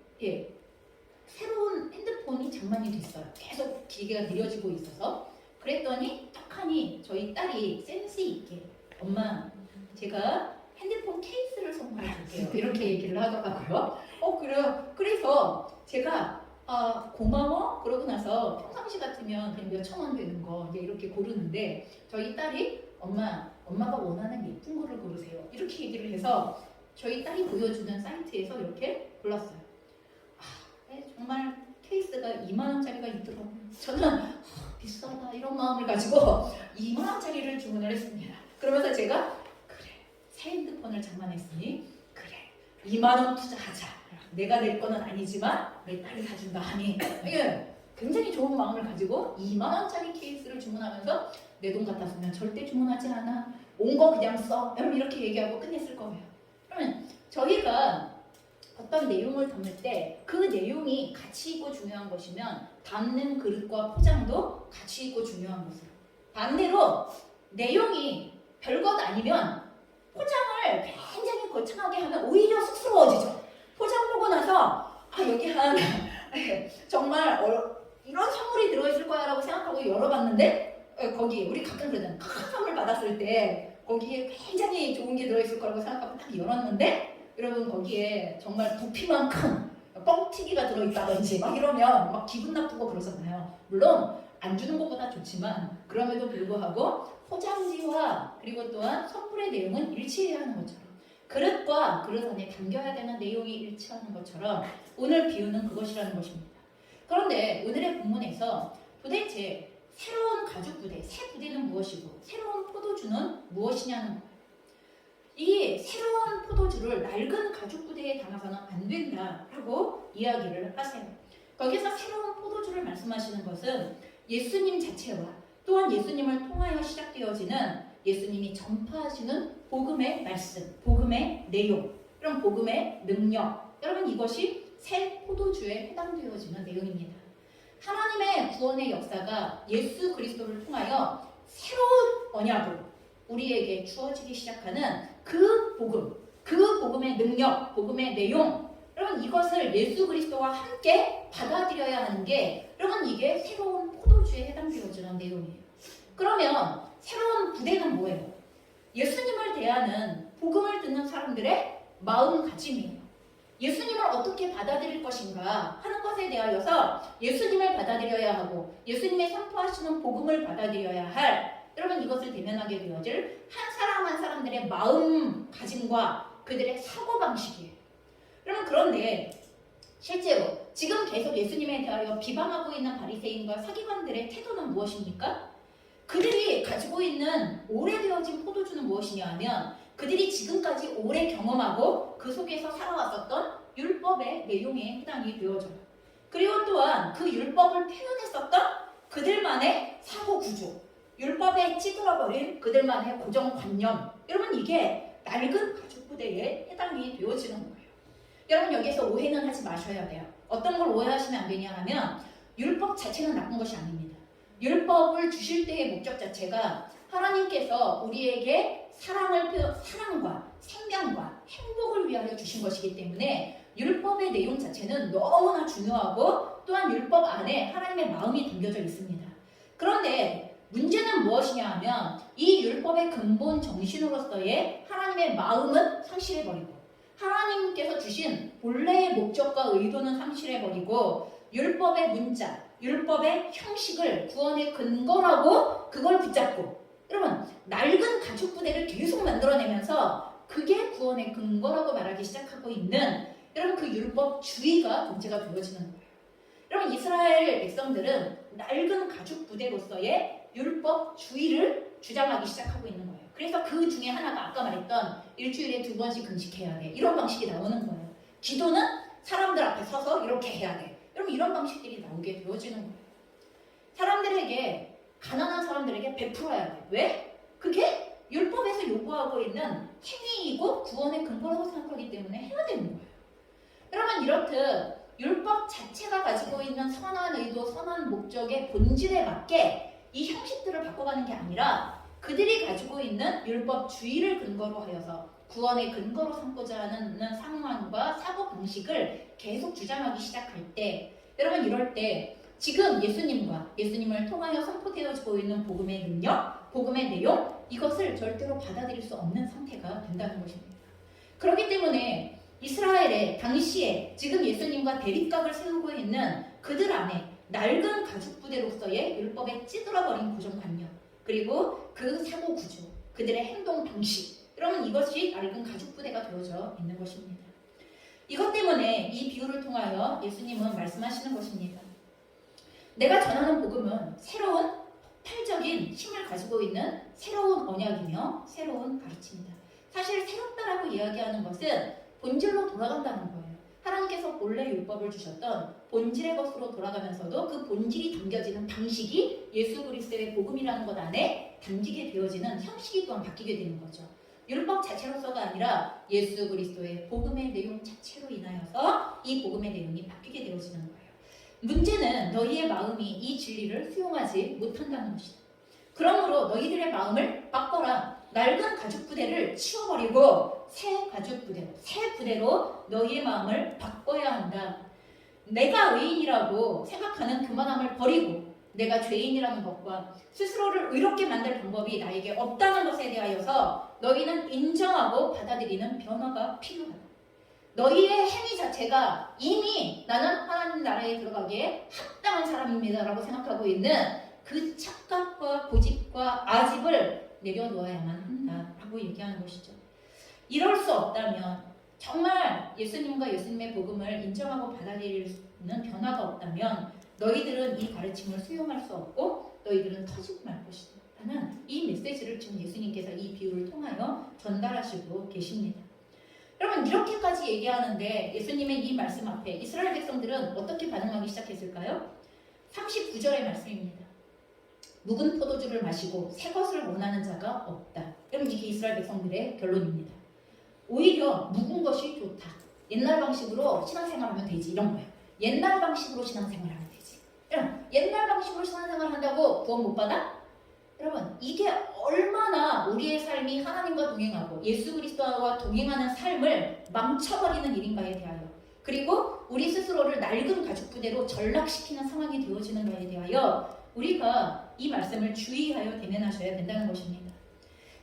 새로운 핸드폰이 장만이 됐어요. 계속 기계가 느려지고 있어서 그랬더니 떡하니 저희 딸이 센스 있게 엄마 제가 핸드폰 케이스를 선물해 줄게요 이렇게 얘기를 하더라고요. 그래서 제가 고마워 그러고 나서 평상시 같으면 그냥 몇천 원 되는 거 이제 이렇게 고르는데 저희 딸이 엄마가 원하는 예쁜 거를 고르세요 이렇게 얘기를 해서 저희 딸이 보여주는 사이트에서 이렇게 골랐어요. 정말 케이스가 2만 원짜리가 있더라고요. 저는 비싸다 이런 마음을 가지고 2만 원짜리를 주문을 했습니다. 그러면서 제가 그래 새 핸드폰을 장만했으니 그래 2만 원 투자하자. 내가 낼 거는 아니지만 내 딸이 사준다 하니 굉장히 좋은 마음을 가지고 2만 원짜리 케이스를 주문하면서 내 돈 같았으면 절대 주문하지 않아. 온 거 그냥 써. 이렇게 얘기하고 끝냈을 거예요. 그러면 저희가 어떤 내용을 담을 때 그 내용이 가치 있고 중요한 것이면 담는 그릇과 포장도 가치 있고 중요한 것으로 반대로 내용이 별것 아니면 포장을 굉장히 거창하게 하면 오히려 쑥스러워지죠. 포장 보고 나서 여기 한 정말 이런 선물이 들어있을 거야 라고 생각하고 열어봤는데 거기 우리 가끔 그러잖아요. 큰 선물 받았을 때 거기에 굉장히 좋은 게 들어있을 거라고 생각하고 딱 열었는데 여러분 거기에 정말 부피만큼 뻥튀기가 들어있다든지 막 이러면 막 기분 나쁘고 그러잖아요. 물론 안 주는 것보다 좋지만 그럼에도 불구하고 포장지와 그리고 또한 선물의 내용은 일치해야 하는 것처럼 그릇과 그릇 안에 담겨야 되는 내용이 일치하는 것처럼 오늘 비유는 그것이라는 것입니다. 그런데 오늘의 본문에서 도대체 새로운 가죽 부대, 새 부대는 무엇이고 새로운 포도주는 무엇이냐는 거예요. 이 새로운 포도주를 낡은 가죽 부대에 담아서는 안 된다라고 이야기를 하세요. 거기서 새로운 포도주를 말씀하시는 것은 예수님 자체와 또한 예수님을 통하여 시작되어지는 예수님이 전파하시는 복음의 말씀, 복음의 내용, 그럼 복음의 능력. 여러분 이것이 새 포도주에 해당되어지는 내용입니다. 하나님의 구원의 역사가 예수 그리스도를 통하여 새로운 언약으로 우리에게 주어지기 시작하는 그 복음, 그 복음의 능력, 복음의 내용, 여러분 이것을 예수 그리스도와 함께 받아들여야 하는 게 여러분 이게 새로운 포도주에 해당되어지는 내용이에요. 그러면 새로운 부대는 뭐예요? 예수님을 대하는 복음을 듣는 사람들의 마음가짐이에요. 예수님을 어떻게 받아들일 것인가 하는 것에 대하여서 예수님을 받아들여야 하고 예수님의 선포하시는 복음을 받아들여야 할 여러분 이것을 대면하게 되어질 한 사람 한 사람들의 마음가짐과 그들의 사고방식이에요. 여러분 그런데 실제로 지금 계속 예수님에 대하여 비방하고 있는 바리새인과 서기관들의 태도는 무엇입니까? 그들이 가지고 있는 오래되어진 포도주는 무엇이냐 하면 그들이 지금까지 오래 경험하고 그 속에서 살아왔었던 율법의 내용에 해당이 되어져요. 그리고 또한 그 율법을 표현했었던 그들만의 사고구조, 율법에 찌들어버린 그들만의 고정관념, 여러분 이게 낡은 가죽부대에 해당이 되어지는 거예요. 여러분 여기서 오해는 하지 마셔야 돼요. 어떤 걸 오해하시면 안 되냐 하면 율법 자체는 나쁜 것이 아닙니다. 율법을 주실 때의 목적 자체가 하나님께서 우리에게 사랑과 생명과 행복을 위하여 주신 것이기 때문에 율법의 내용 자체는 너무나 중요하고 또한 율법 안에 하나님의 마음이 담겨져 있습니다. 그런데 문제는 무엇이냐 하면 이 율법의 근본 정신으로서의 하나님의 마음은 상실해버리고 하나님께서 주신 본래의 목적과 의도는 상실해버리고 율법의 문자, 율법의 형식을 구원의 근거라고 그걸 붙잡고 여러분 낡은 가죽부대를 계속 만들어내면서 그게 구원의 근거라고 말하기 시작하고 있는 여러분 그 율법주의가 문제가 되어지는 거예요. 여러분 이스라엘 백성들은 낡은 가죽 부대로서의 율법주의를 주장하기 시작하고 있는 거예요. 그래서 그 중에 하나가 아까 말했던 일주일에 2번씩 금식해야 돼. 이런 방식이 나오는 거예요. 기도는 사람들 앞에 서서 이렇게 해야 돼. 여러분 이런 방식들이 나오게 되어지는 거예요. 사람들에게 가난한 사람들에게 베풀어야 돼. 왜? 그게 율법에서 요구하고 있는 행위이고 구원의 근거라고 생각하기 때문에 해야 되는 거예요. 여러분 이렇듯 율법 자체가 가지고 있는 선한 의도, 선한 목적의 본질에 맞게 이 형식들을 바꿔가는 게 아니라 그들이 가지고 있는 율법주의를 근거로 하여서 구원의 근거로 삼고자 하는 상황과 사고 방식을 계속 주장하기 시작할 때 여러분 이럴 때 지금 예수님과 예수님을 통하여 선포되어지고 있는 복음의 능력, 복음의 내용 이것을 절대로 받아들일 수 없는 상태가 된다는 것입니다. 그렇기 때문에 이스라엘의 당시에 지금 예수님과 대립각을 세우고 있는 그들 안에 낡은 가죽 부대로서의 율법에 찌들어버린 고정관념 그리고 그 사고 구조, 그들의 행동 방식 여러분 이것이 낡은 가죽 부대가 되어져 있는 것입니다. 이것 때문에 이 비유를 통하여 예수님은 말씀하시는 것입니다. 내가 전하는 복음은 새로운 폭발적인 힘을 가지고 있는 새로운 언약이며 새로운 가르침이다. 사실 새롭다라고 이야기하는 것은 본질로 돌아간다는 거예요. 하나님께서 본래 율법을 주셨던 본질의 것으로 돌아가면서도 그 본질이 담겨지는 방식이 예수 그리스도의 복음이라는 것 안에 담기게 되어지는 형식이 또한 바뀌게 되는 거죠. 율법 자체로서가 아니라 예수 그리스도의 복음의 내용 자체로 인하여서 이 복음의 내용이 바뀌게 되어지는 거예요. 문제는 너희의 마음이 이 진리를 수용하지 못한다는 것이다. 그러므로 너희들의 마음을 바꿔라. 낡은 가죽 부대를 치워버리고 새 가죽 부대로, 새 부대로 너희의 마음을 바꿔야 한다. 내가 의인이라고 생각하는 교만함을 버리고 내가 죄인이라는 것과 스스로를 의롭게 만들 방법이 나에게 없다는 것에 대하여서 너희는 인정하고 받아들이는 변화가 필요하다. 너희의 행위 자체가 이미 나는 하나님 나라에 들어가기에 합당한 사람입니다 라고 생각하고 있는 그 착각과 고집과 아집을 내려놓아야만 한다라고 얘기하는 것이죠. 이럴 수 없다면 정말 예수님과 예수님의 복음을 인정하고 받아들이는 변화가 없다면 너희들은 이 가르침을 수용할 수 없고 너희들은 터지고 말 것이다 라는 이 메시지를 지금 예수님께서 이 비유를 통하여 전달하시고 계십니다. 여러분 이렇게까지 얘기하는데 예수님의 이 말씀 앞에 이스라엘 백성들은 어떻게 반응하기 시작했을까요? 39절의 말씀입니다. 묵은 포도주를 마시고 새 것을 원하는 자가 없다. 여러분 이게 이스라엘 백성들의 결론입니다. 오히려 묵은 것이 좋다. 옛날 방식으로 신앙생활하면 되지 이런 거예요. 옛날 방식으로 신앙생활하면 되지. 여러분 옛날 방식으로 신앙생활 한다고 구원 못 받아? 여러분 이게 얼마나 우리의 삶이 하나님과 동행하고 예수 그리스도와 동행하는 삶을 망쳐버리는 일인가에 대하여 그리고 우리 스스로를 낡은 가죽 부대로 전락시키는 상황이 되어지는가에 대하여 우리가 이 말씀을 주의하여 대면하셔야 된다는 것입니다.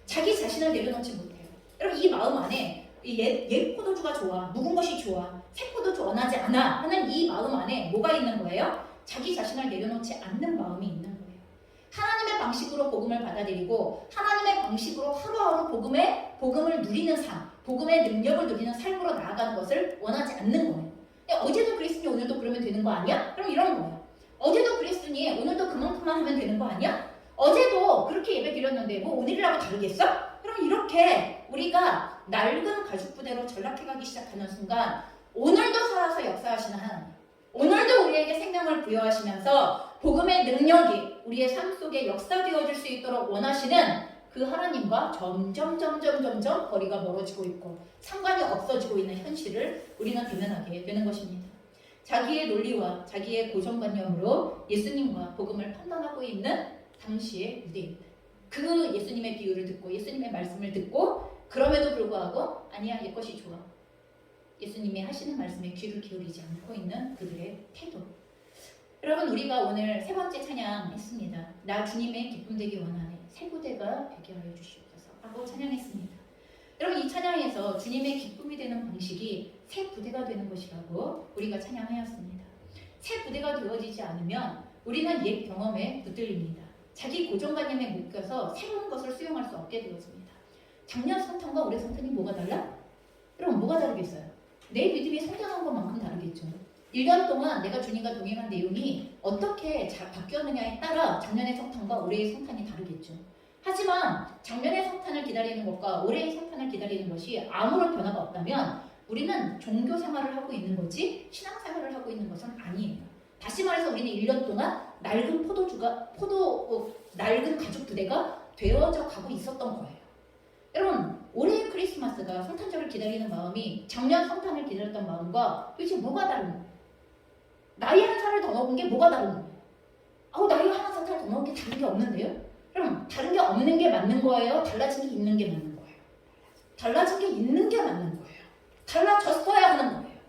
자기 자신을 내려놓지 못해요. 여러분 이 마음 안에 옛 포도주가 좋아, 묵은 것이 좋아, 새 포도주 원하지 않아 하는 이 마음 안에 뭐가 있는 거예요? 자기 자신을 내려놓지 않는 마음이 있는 거예요. 하나님의 방식으로 복음을 받아들이고 하나님의 방식으로 하루하루 복음을 누리는 삶, 복음의 능력을 누리는 삶으로 나아가는 것을 원하지 않는 거예요. 어제도 그랬으니 오늘도 그러면 되는 거 아니야? 그럼 이런 거예요. 어제도 그랬으니 오늘도 그만큼만 하면 되는 거 아니야? 어제도 그렇게 예배 드렸는데 뭐 오늘이라고 다르겠어? 그럼 이렇게 우리가 낡은 가죽 부대로 전락해가기 시작하는 순간 오늘도 살아서 역사하시는 하나님, 오늘도 우리에게 생명을 부여하시면서 복음의 능력이 우리의 삶 속에 역사되어질 수 있도록 원하시는 그 하나님과 점점 거리가 멀어지고 있고 상관이 없어지고 있는 현실을 우리는 대면하게 되는 것입니다. 자기의 논리와 자기의 고정관념으로 예수님과 복음을 판단하고 있는 당시의 유대인들, 그 예수님의 비유를 듣고 예수님의 말씀을 듣고 그럼에도 불구하고 아니야 얘 것이 좋아, 예수님이 하시는 말씀에 귀를 기울이지 않고 있는 그들의 태도. 여러분 우리가 오늘 세 번째 찬양 했습니다. 나 주님의 기쁨 되기 원하네, 새 부대가 되게 하여 주시옵소서 하고 찬양했습니다. 여러분 이 찬양에서 주님의 기쁨이 되는 방식이 새 부대가 되는 것이라고 우리가 찬양하였습니다. 새 부대가 되어지지 않으면 우리는 옛 경험에 붙들립니다. 자기 고정관념에 묶여서 새로운 것을 수용할 수 없게 되어집니다. 작년 성탄과 올해 성탄이 뭐가 달라? 여러분 뭐가 다르겠어요? 내 믿음이 성장한 것만큼 다르겠죠. 1년 동안 내가 주님과 동행한 내용이 어떻게 바뀌었느냐에 따라 작년의 성탄과 올해의 성탄이 다르겠죠. 하지만 작년의 성탄을 기다리는 것과 올해의 성탄을 기다리는 것이 아무런 변화가 없다면 우리는 종교 생활을 하고 있는 거지 신앙 생활을 하고 있는 것은 아니에요. 다시 말해서 우리는 1년 동안 낡은 낡은 가죽 부대가 되어져 가고 있었던 거예요. 여러분, 올해의 크리스마스가 성탄절을 기다리는 마음이 작년 성탄을 기다렸던 마음과 도대체 뭐가 다른 거예요? 나이 한 살을 더 먹은 게 뭐가 다른 거예요? 나이 한 살 더 먹은 게 다른 게 없는데요? 그럼 다른 게 없는 게 맞는 거예요? 달라진 게 있는 게 맞는 거예요? 달라진 게 있는 게 맞는 거예요. 달라졌어야 하는 거예요.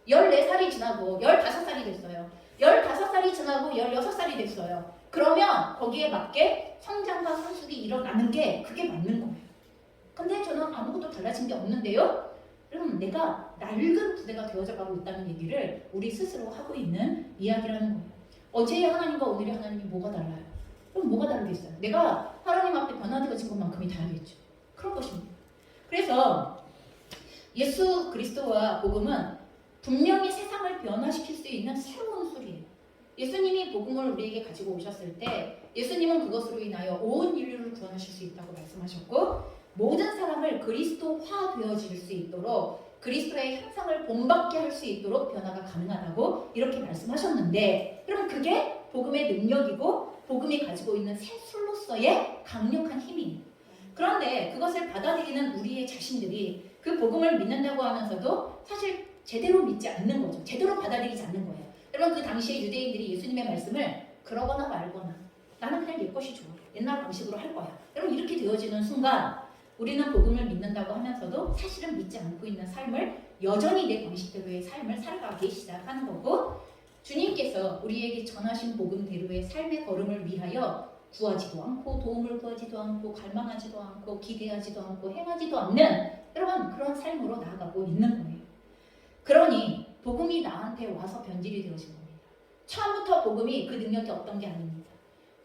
14살이 지나고 15살이 됐어요. 15살이 지나고 16살이 됐어요. 그러면 거기에 맞게 성장과 성숙이 일어나는 게 그게 맞는 거예요. 근데 저는 아무것도 달라진 게 없는데요? 그럼 내가 낡은 부대가 되어져 가고 있다는 얘기를 우리 스스로 하고 있는 이야기라는 거예요. 어제의 하나님과 오늘의 하나님이 뭐가 달라요? 그럼 뭐가 다르겠어요? 내가 하나님 앞에 변화되어진 것만큼이 다르겠죠. 그런 것입니다. 그래서 예수 그리스도와 복음은 분명히 세상을 변화시킬 수 있는 새로운 술이에요. 예수님이 복음을 우리에게 가지고 오셨을 때 예수님은 그것으로 인하여 온 인류를 구원하실 수 있다고 말씀하셨고 모든 사람을 그리스도화 되어질 수 있도록 그리스도의 형상을 본받게 할 수 있도록 변화가 가능하다고 이렇게 말씀하셨는데 그럼 그게 복음의 능력이고 복음이 가지고 있는 새 술로서의 강력한 힘이에요. 그런데 그것을 받아들이는 우리의 자신들이 그 복음을 믿는다고 하면서도 사실 제대로 믿지 않는 거죠. 제대로 받아들이지 않는 거예요. 여러분 그 당시에 유대인들이 예수님의 말씀을 그러거나 말거나 나는 그냥 옛 것이 좋아. 옛날 방식으로 할 거야. 여러분 이렇게 되어지는 순간 우리는 복음을 믿는다고 하면서도 사실은 믿지 않고 있는 삶을 여전히 내 방식대로의 삶을 살아가기 시작하는 거고 주님께서 우리에게 전하신 복음대로의 삶의 걸음을 위하여 구하지도 않고 도움을 구하지도 않고 갈망하지도 않고 기대하지도 않고 행하지도 않는 여러분 그런 삶으로 나아가고 있는 거예요. 그러니 복음이 나한테 와서 변질이 되어진 겁니다. 처음부터 복음이 그 능력이 없던 게 아닙니다.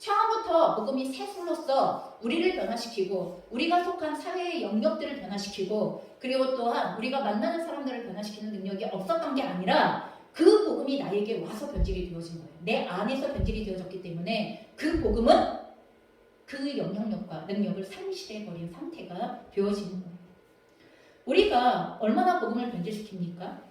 처음부터 복음이 새술로서 우리를 변화시키고 우리가 속한 사회의 영역들을 변화시키고 그리고 또한 우리가 만나는 사람들을 변화시키는 능력이 없었던 게 아니라 그 복음이 나에게 와서 변질이 되어진 거예요. 내 안에서 변질이 되어졌기 때문에 그 복음은 그 영향력과 능력을 상실해버린 상태가 되어지는 거예요. 우리가 얼마나 복음을 변질시킵니까?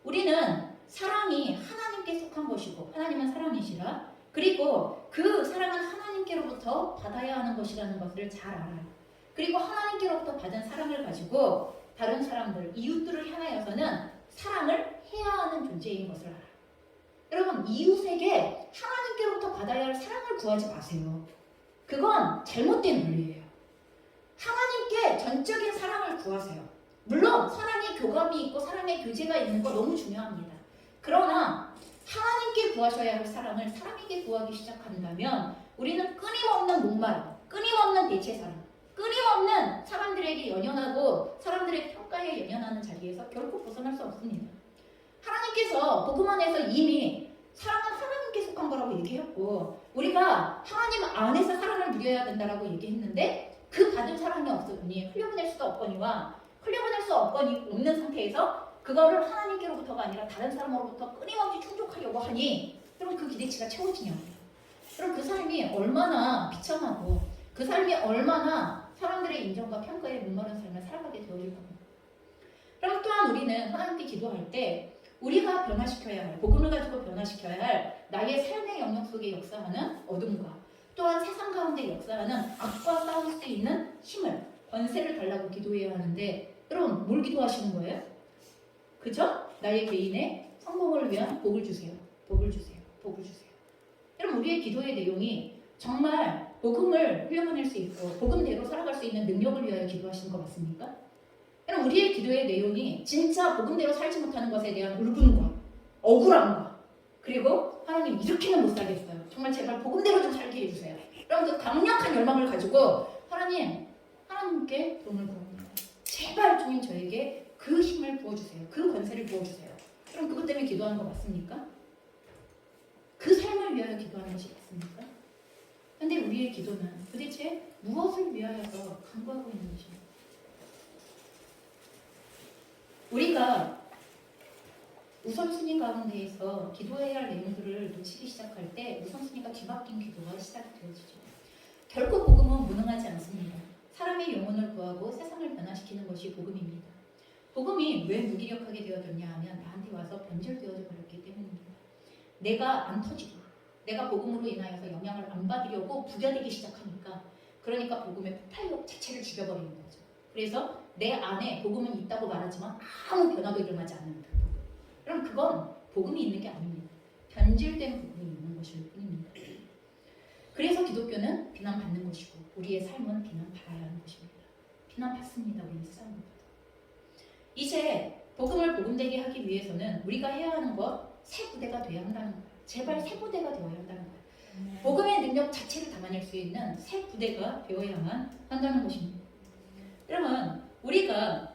우리는 사랑이 하나님께 속한 것이고 하나님은 사랑이시라 그리고 그 사랑은 하나님께로부터 받아야 하는 것이라는 것을 잘 알아요. 그리고 하나님께로부터 받은 사랑을 가지고 다른 사람들, 이웃들을 향하여서는 사랑을 해야 하는 존재인 것을 알아요. 여러분 이웃에게 하나님께로부터 받아야 할 사랑을 구하지 마세요. 그건 잘못된 논리예요. 하나님께 전적인 사랑을 구하세요. 물론 사랑의 교감이 있고 사랑의 교제가 있는 거 너무 중요합니다. 그러나 하나님께 구하셔야 할 사랑을 사람에게 구하기 시작한다면 우리는 끊임없는 목마름, 끊임없는 대체사랑, 끊임없는 사람들에게 연연하고 사람들의 평가에 연연하는 자리에서 결코 벗어날 수 없습니다. 하나님께서 복음 안에서 이미 사랑은 하나님께 속한 거라고 얘기했고 우리가 하나님 안에서 사랑을 누려야 된다라고 얘기했는데 그 받은 사랑이 없으니 흘려보낼 수가 없거니와 흘려보낼 수 없는 상태에서 그거를 하나님께로부터가 아니라 다른 사람으로부터 끊임없이 충족하려고 하니 그럼 그 기대치가 채워지냐고요. 그럼 그 삶이 얼마나 비참하고 그 삶이 얼마나 사람들의 인정과 평가에 목마른 삶을 살아가게 되어질 겁니다. 그럼 또한 우리는 하나님께 기도할 때 우리가 변화시켜야 할, 복음을 가지고 변화시켜야 할 나의 삶의 영역 속에 역사하는 어둠과 또한 세상 가운데 역사하는 악과 싸울 수 있는 힘을, 권세를 달라고 기도해야 하는데 여러분 뭘 기도하시는 거예요? 그죠? 나의 개인의 성공을 위한 복을 주세요. 복을 주세요. 복을 주세요. 여러분 우리의 기도의 내용이 정말 복음을 흘려보낼 수 있고 복음대로 살아갈 수 있는 능력을 위하여 기도하시는 거 맞습니까? 여러분 우리의 기도의 내용이 진짜 복음대로 살지 못하는 것에 대한 울분과 억울함과 그리고 하나님 이렇게는 못 살겠어요. 정말 제발 복음대로 좀 살게 해주세요. 여러분 그 강력한 열망을 가지고 하나님께 도움을 구합니다. 제발 주님 저에게 그 힘을 부어주세요. 그 권세를 부어주세요. 그럼 그것 때문에 기도하는 거 맞습니까? 그 삶을 위하여 기도하는 것이 맞습니까? 그런데 우리의 기도는 도대체 무엇을 위하여서 간구하고 있는 것입니까? 우선순위 가운데에서 기도해야 할 내용들을 놓치기 시작할 때 우선순위가 뒤바뀐 기도가 시작이 되어지죠. 결코 복음은 무능하지 않습니다. 사람의 영혼을 구하고 세상을 변화시키는 것이 복음입니다. 복음이 왜 무기력하게 되어졌냐 하면 나한테 와서 변질되어져 버렸기 때문입니다. 내가 안 터지고 내가 복음으로 인하여서 영향을 안 받으려고 부겨되기 시작하니까 그러니까 복음의 폭발력 자체를 죽여버리는 거죠. 그래서 내 안에 복음은 있다고 말하지만 아무 변화도 일어나지 않는다. 그럼 그건 복음이 있는 게 아닙니다. 변질된 복음이 있는 것일 뿐입니다. 그래서 기독교는 비난받는 것이고 우리의 삶은 비난받아야 하는 것입니다. 비난받습니다. 우리는 싸움을. 이제 복음을 복음되게 하기 위해서는 우리가 해야 하는 것 새 부대가 되어야 한다는 거예요. 제발 새 부대가 되어야 한다는 거예요. 복음의 능력 자체를 담아낼 수 있는 새 부대가 되어야만 한다는 것입니다. 그러면 우리가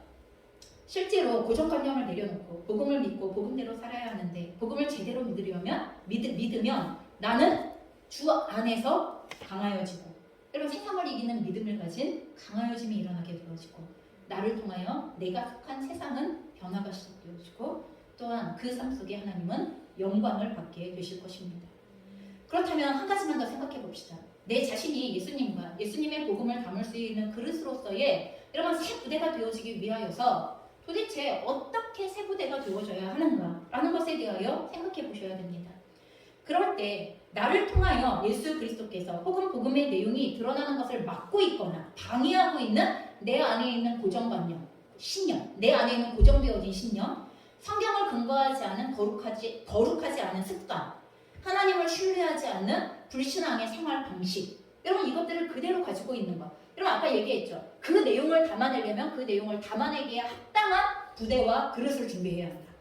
실제로 고정관념을 내려놓고 복음을 믿고 복음대로 살아야 하는데 복음을 제대로 믿으면 나는 주 안에서 강하여지고 여러분 세상을 이기는 믿음을 가진 강하여짐이 일어나게 되어지고 나를 통하여 내가 속한 세상은 변화가 시작되어지고 또한 그 삶 속에 하나님은 영광을 받게 되실 것입니다. 그렇다면 한 가지만 더 생각해 봅시다. 내 자신이 예수님과 예수님의 복음을 담을 수 있는 그릇으로서의 여러분 새 부대가 되어지기 위하여서 도대체 어떻게 새 부대가 되어져야 하는가라는 것에 대하여 생각해 보셔야 됩니다. 그럴 때 나를 통하여 예수 그리스도께서 혹은 복음의 내용이 드러나는 것을 막고 있거나 방해하고 있는 내 안에 있는 고정관념, 신념, 내 안에 있는 고정되어진 신념, 성경을 근거하지 않은 거룩하지 않은 습관, 하나님을 신뢰하지 않는 불신앙의 생활 방식, 여러분 이것들을 그대로 가지고 있는 것. 여러분 아까 얘기했죠. 그 내용을 담아내려면 그 내용을 담아내기에 합당한 부대와 그릇을 준비해야 한다.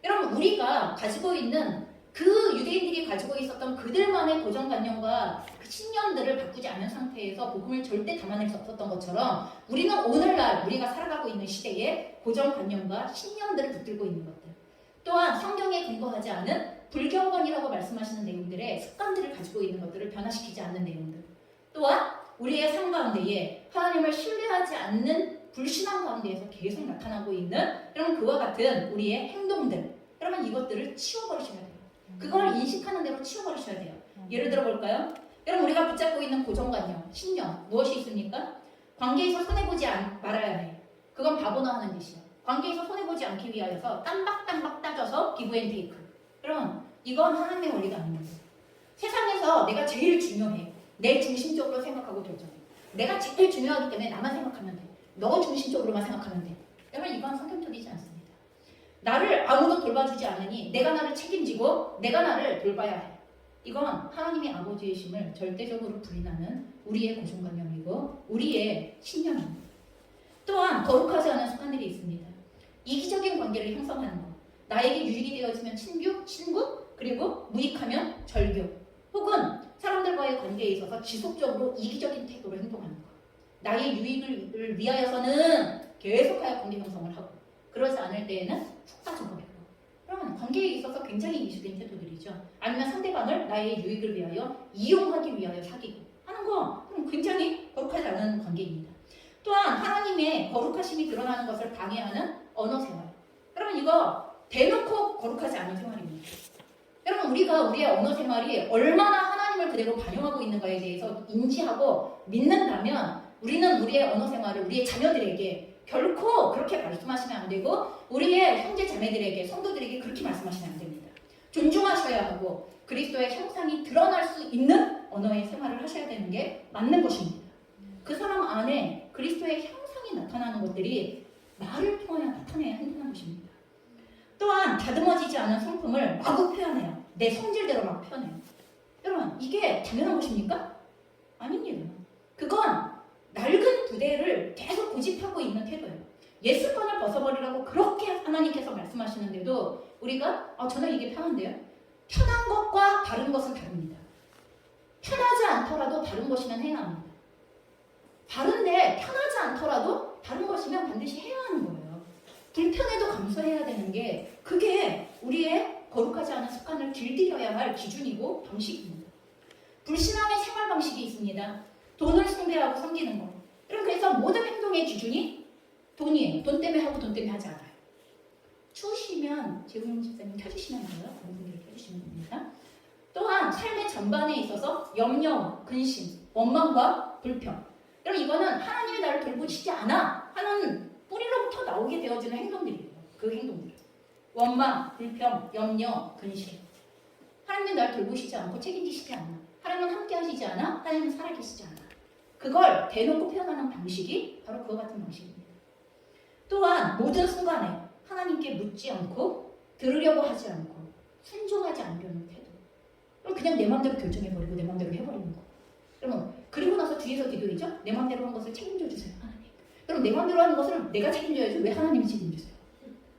여러분 우리가 가지고 있는 그 유대인들이 가지고 있었던 그들만의 고정관념과 그 신념들을 바꾸지 않은 상태에서 복음을 절대 담아낼 수 없었던 것처럼 우리는 오늘날 우리가 살아가고 있는 시대에 고정관념과 신념들을 붙들고 있는 것들 또한 성경에 근거하지 않은 불경건이라고 말씀하시는 내용들의 습관들을 가지고 있는 것들을 변화시키지 않는 내용들 또한 우리의 삶 가운데에 하나님을 신뢰하지 않는 불신앙 가운데에서 계속 나타나고 있는 여러분 그와 같은 우리의 행동들 여러분 이것들을 치워버리셔야 돼요. 그걸 인식하는 대로 치워버리셔야 돼요. 예를 들어 볼까요? 여러분 우리가 붙잡고 있는 고정관념, 신념 무엇이 있습니까? 관계에서 손해보지 말아야 해. 그건 바보나 하는 짓이야. 관계에서 손해보지 않기 위하여서 땀박땀박 따져서 기브앤테이크. 여러분 이건 하나님의 원리가 아닙니다. 세상에서 내가 제일 중요해. 내 중심적으로 생각하고 결정해. 내가 제일 중요하기 때문에 나만 생각하면 돼. 너 중심적으로만 생각하면 돼. 여러분 이건 성경적이지 않습니다. 나를 아무도 돌봐주지 않으니 내가 나를 책임지고 내가 나를 돌봐야 해. 이건 하나님의 아버지이심을 절대적으로 부인하는 우리의 고정관념이고 우리의 신념입니다. 또한 거룩하지 않은 습관들이 있습니다. 이기적인 관계를 형성하는 것. 나에게 유익이 되어지면 친구, 그리고 무익하면 절교. 혹은 사람들과의 관계에 있어서 지속적으로 이기적인 태도로 행동하는 것. 나의 유익을 위하여서는 계속하여 관계 형성을 하고 그러지 않을 때에는 훅 빠져버리고 그러면 관계에 있어서 굉장히 이기적인 태도들이죠. 아니면 상대방을 나의 유익을 위하여 이용하기 위하여 사귀고 하는 거 그럼 굉장히 거룩하지 않은 관계입니다. 또한 하나님의 거룩하심이 드러나는 것을 방해하는 언어 생활. 여러분 이거 대놓고 거룩하지 않은 생활입니다. 여러분 우리가 우리의 언어 생활이 얼마나 하나님을 그대로 반영하고 있는가에 대해서 인지하고 믿는다면 우리는 우리의 언어 생활을 우리의 자녀들에게 결코 그렇게 말씀하시면 안 되고 우리의 형제 자매들에게 성도들에게 그렇게 말씀하시면 안 됩니다. 존중하셔야 하고 그리스도의 형상이 드러날 수 있는 언어의 생활을 하셔야 되는 게 맞는 것입니다. 그 사람 안에 그리스도의 형상이 나타나는 것들이 말을 통하여 나타내야 한다는 것입니다. 또한 다듬어지지 않은 성품을 마구 표현해요. 내 성질대로 막 표현해요. 여러분 이게 당연한 것입니까? 아닙니다. 그건 낡은 부대를 계속 고집하고 있는 태도예요. 옛 습관을 벗어버리라고 그렇게 하나님께서 말씀하시는데도 우리가 저는 이게 편한데요. 편한 것과 다른 것은 다릅니다. 편하지 않더라도 다른 것이면 해야 합니다. 다른데 편하지 않더라도 다른 것이면 반드시 해야 하는 거예요. 불편해도 감수해야 되는 게 그게 우리의 거룩하지 않은 습관을 길들여야 할 기준이고 방식입니다. 불신앙의 생활 방식이 있습니다. 돈을 숭배하고 섬기는 거. 그래서 모든 행동의 기준이 돈이에요. 돈 때문에 하고 돈 때문에 하지 않아요. 추우시면 재훈 집사님 켜주시면 돼요. 방송기를 켜주시면 됩니다. 또한 삶의 전반에 있어서 염려, 근심, 원망과 불평. 그럼 이거는 하나님이 나를 돌보시지 않아 하는 뿌리로부터 나오게 되어지는 행동들이에요. 그 행동들. 원망, 불평, 염려, 근심. 하나님은 나를 돌보시지 않고 책임지시지 않아. 하나님은 함께 하시지 않아. 하나님은 살아계시지 않아. 그걸 대놓고 표현하는 방식이 바로 그와 같은 방식입니다. 또한 모든 순간에 하나님께 묻지 않고 들으려고 하지 않고 순종하지 않으려는 태도. 그럼 그냥 내 마음대로 결정해버리고 내 마음대로 해버리는 거. 그러면 그리고 나서 뒤에서 기도했죠? 내 마음대로 한 것을 책임져 주세요, 하나님. 그럼 내 마음대로 하는 것을 내가 책임져야지 왜 하나님이 책임지세요?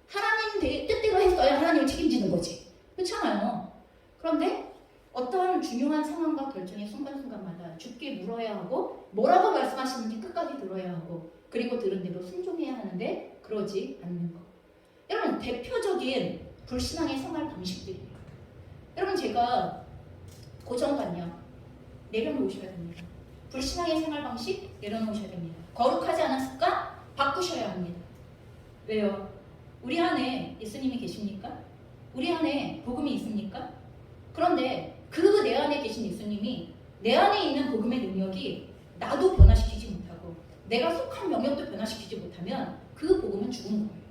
하나님 뜻대로 했어야 하나님이 책임지는 거지. 그렇잖아요. 그런데 어떠한 중요한 상황과 결정의 순간순간마다 주께 물어야 하고 뭐라고 말씀하시는지 끝까지 들어야 하고 그리고 들은 대로 순종해야 하는데 그러지 않는 거. 여러분 대표적인 불신앙의 생활 방식들이에요. 여러분 제가 고정관념 내려놓으셔야 됩니다. 불신앙의 생활 방식 내려놓으셔야 됩니다. 거룩하지 않은 습관 바꾸셔야 합니다. 왜요? 우리 안에 예수님이 계십니까? 우리 안에 복음이 있습니까? 그런데 그 내 안에 계신 예수님이 내 안에 있는 복음의 능력이 나도 변화시키지 못하고 내가 속한 영역도 변화시키지 못하면 그 복음은 죽은 거예요.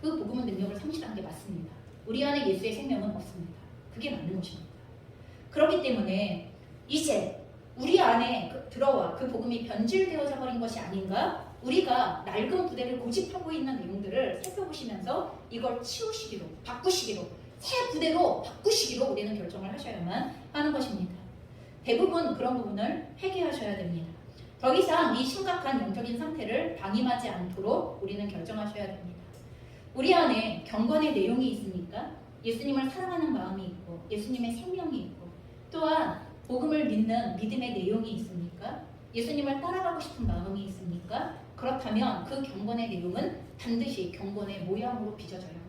그 복음은 능력을 상실한 게 맞습니다. 우리 안에 예수의 생명은 없습니다. 그게 맞는 것입니다. 그렇기 때문에 이제 우리 안에 들어와 그 복음이 변질되어져 버린 것이 아닌가? 우리가 낡은 부대를 고집하고 있는 내용들을 살펴보시면서 이걸 치우시기로, 바꾸시기로, 새 부대로 바꾸시기로 우리는 결정을 하셔야만 하는 것입니다. 대부분 그런 부분을 회개하셔야 됩니다. 더 이상 이 심각한 영적인 상태를 방임하지 않도록 우리는 결정하셔야 됩니다. 우리 안에 경건의 내용이 있습니까? 예수님을 사랑하는 마음이 있고 예수님의 생명이 있고 또한 복음을 믿는 믿음의 내용이 있습니까? 예수님을 따라가고 싶은 마음이 있습니까? 그렇다면 그 경건의 내용은 반드시 경건의 모양으로 빚어져야 합니다.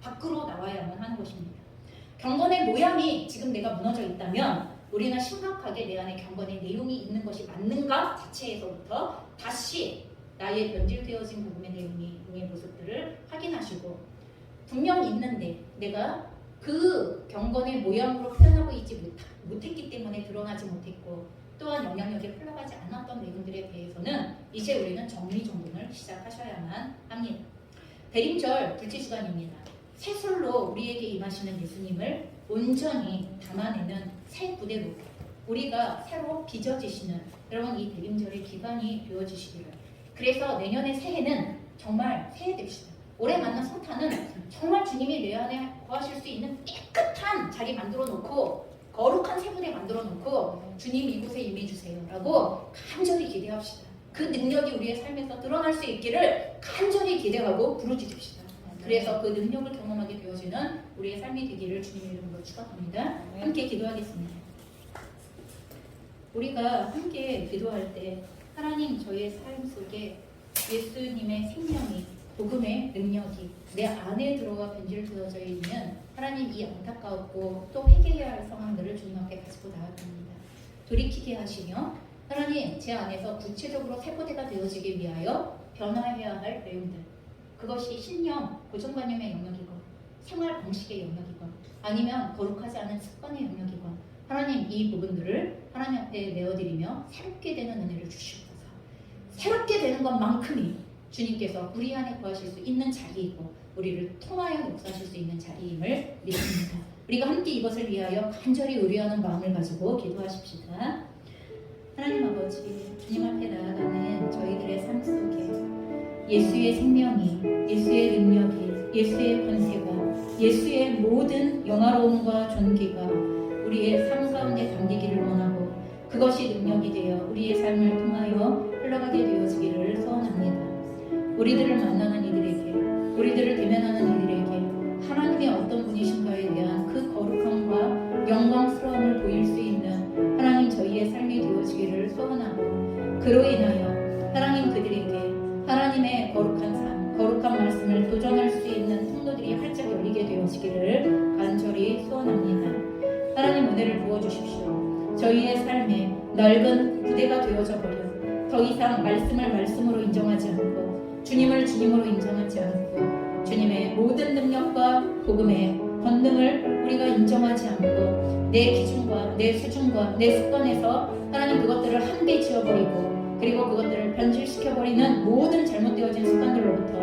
밖으로 나와야만 하는 것입니다. 경건의 모양이 지금 내가 무너져 있다면 우리는 심각하게 내 안에 경건의 내용이 있는 것이 맞는가 자체에서부터 다시 나의 변질되어진 복음의 내용의 모습들을 확인하시고 분명 있는데 내가 그 경건의 모양으로 표현하고 있지 못했기 때문에 드러나지 못했고 또한 영향력에 흘러가지 않았던 내용들에 대해서는 이제 우리는 정리정돈을 시작하셔야만 합니다. 대림절 둘째 주간입니다. 새솔로 우리에게 임하시는 예수님을 온전히 담아내는 새 부대로 우리가 새로 빚어지시는 여러분 이 대림절의 기반이 되어주시기를. 그래서 내년의 새해는 정말 새해 됩시다. 올해 만난 성탄은 정말 주님이 내 안에 거하실 수 있는 깨끗한 자리 만들어 놓고 거룩한 새 부대 만들어 놓고 주님 이곳에 임해주세요 라고 간절히 기대합시다. 그 능력이 우리의 삶에서 드러날 수 있기를 간절히 기대하고 부르짖읍시다. 그래서 그 능력을 경험하게 되어지는 우리의 삶이 되기를 주님의 이름으로 축원합니다. 함께 기도하겠습니다. 우리가 함께 기도할 때 하나님 저의 삶 속에 예수님의 생명이 복음의 능력이 내 안에 들어와 변질되어져 있는 하나님 이 안타깝고 또 회개해야 할 상황들을 주님 앞에 가지고 나아갑니다. 돌이키게 하시며 하나님 제 안에서 구체적으로 세포대가 되어지기 위하여 변화해야 할 내용들 그것이 신념, 고정관념의 영역이건 생활 방식의 영역이건 아니면 거룩하지 않은 습관의 영역이건 하나님 이 부분들을 하나님 앞에 내어드리며 새롭게 되는 은혜를 주시옵소서. 새롭게 되는 것만큼이 주님께서 우리 안에 거하실 수 있는 자리이고 우리를 통하여 역사하실 수 있는 자리임을 믿습니다. 우리가 함께 이것을 위하여 간절히 의뢰하는 마음을 가지고 기도하십시다. 하나님 아버지, 주님 앞에 나아가는 저희들의 삶 속에 예수의 생명이, 예수의 능력이, 예수의 권세가, 예수의 모든 영화로움과 존귀가 우리의 삶 가운데 담기기를 원하고 그것이 능력이 되어 우리의 삶을 통하여 흘러가게 되어지기를 소원합니다. 우리들을 만나는 이들에게, 우리들을 대면하는 이들에게 하나님의 어떤 분이신가에 대한 그 거룩함과 영광스러움을 보일 수 있는 하나님 저희의 삶이 되어지기를 소원하고 그로 인하여 하나님 그들에게 하나님의 거룩한 삶, 거룩한 말씀을 도전할 수 있는 통로들이 활짝 열리게 되어지기를 간절히 소원합니다. 하나님 은혜를 부어주십시오. 저희의 삶에 낡은 부대가 되어져 버려 더 이상 말씀을 말씀으로 인정하지 않고 주님을 주님으로 인정하지 않고 주님의 모든 능력과 복음의 권능을 우리가 인정하지 않고 내 기준과 내 수준과 내 습관에서 하나님 그것들을 한계 지어버리고 그리고 그것들을 변질시켜버리는 모든 잘못되어진 습관들로부터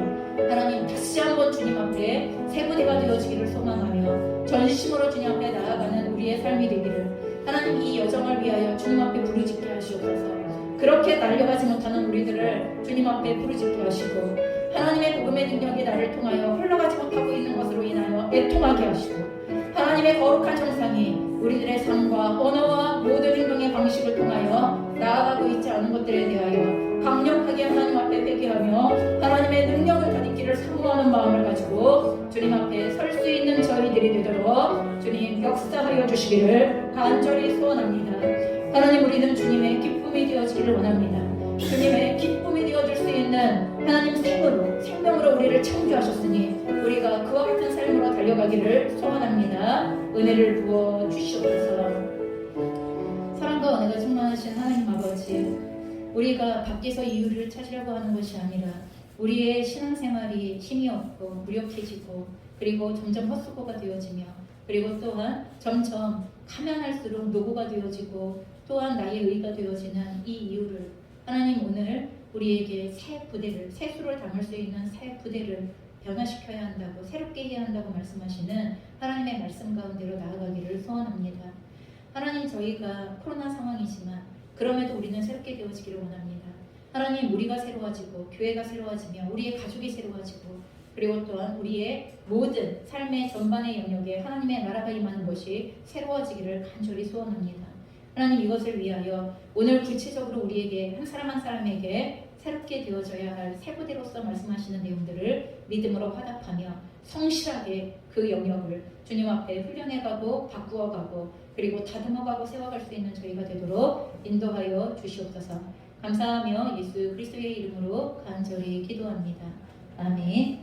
하나님 다시 한번 주님 앞에 세부대가 되어지기를 소망하며 전심으로 주님 앞에 나아가는 우리의 삶이 되기를 하나님 이 여정을 위하여 주님 앞에 부르짖게 하시옵소서. 그렇게 날려가지 못하는 우리들을 주님 앞에 부르짖게 하시고 하나님의 복음의 능력이 나를 통하여 흘러가지 못하고 있는 것으로 인하여 애통하게 하시고 하나님의 거룩한 정상이 우리들의 삶과 언어와 모든 행동의 방식을 통하여 나아가고 있지 않은 것들에 대하여 강력하게 하나님 앞에 회개하며 하나님의 능력을 덧입기를 사모하는 마음을 가지고 주님 앞에 설 수 있는 저희들이 되도록 주님 역사하여 주시기를 간절히 소원합니다. 하나님 우리는 주님의 기쁨이 되어지기를 원합니다. 주님의 기쁨이 되어줄 수 있는 하나님 생명으로 우리를 창조하셨으니 우리가 그와 같은 삶으로 달려가기를 소원합니다. 은혜를 부어 주시옵소서. 사랑과 은혜가 충만하신 하나님 아버지, 우리가 밖에서 이유를 찾으려고 하는 것이 아니라 우리의 신앙생활이 힘이 없고 무력해지고 그리고 점점 헛수고가 되어지며 그리고 또한 점점 가면 할수록 노고가 되어지고 또한 나의 의가 되어지는 이 이유를 하나님 오늘 우리에게 새 부대를 세수를 담을 수 있는 새 부대를 변화시켜야 한다고 새롭게 해야 한다고 말씀하시는 하나님의 말씀 가운데로 나아가기를 소원합니다. 하나님 저희가 코로나 상황이지만 그럼에도 우리는 새롭게 되어지기를 원합니다. 하나님 우리가 새로워지고 교회가 새로워지며 우리의 가족이 새로워지고 그리고 또한 우리의 모든 삶의 전반의 영역에 하나님의 나라가 임하는 것이 새로워지기를 간절히 소원합니다. 하나님 이것을 위하여 오늘 구체적으로 우리에게 한 사람 한 사람에게 새롭게 되어져야 할 세부대로서 말씀하시는 내용들을 믿음으로 화답하며 성실하게 그 영역을 주님 앞에 훈련해가고 바꾸어가고 그리고 다듬어가고 세워갈 수 있는 저희가 되도록 인도하여 주시옵소서. 감사하며 예수 그리스도의 이름으로 간절히 기도합니다. 아멘.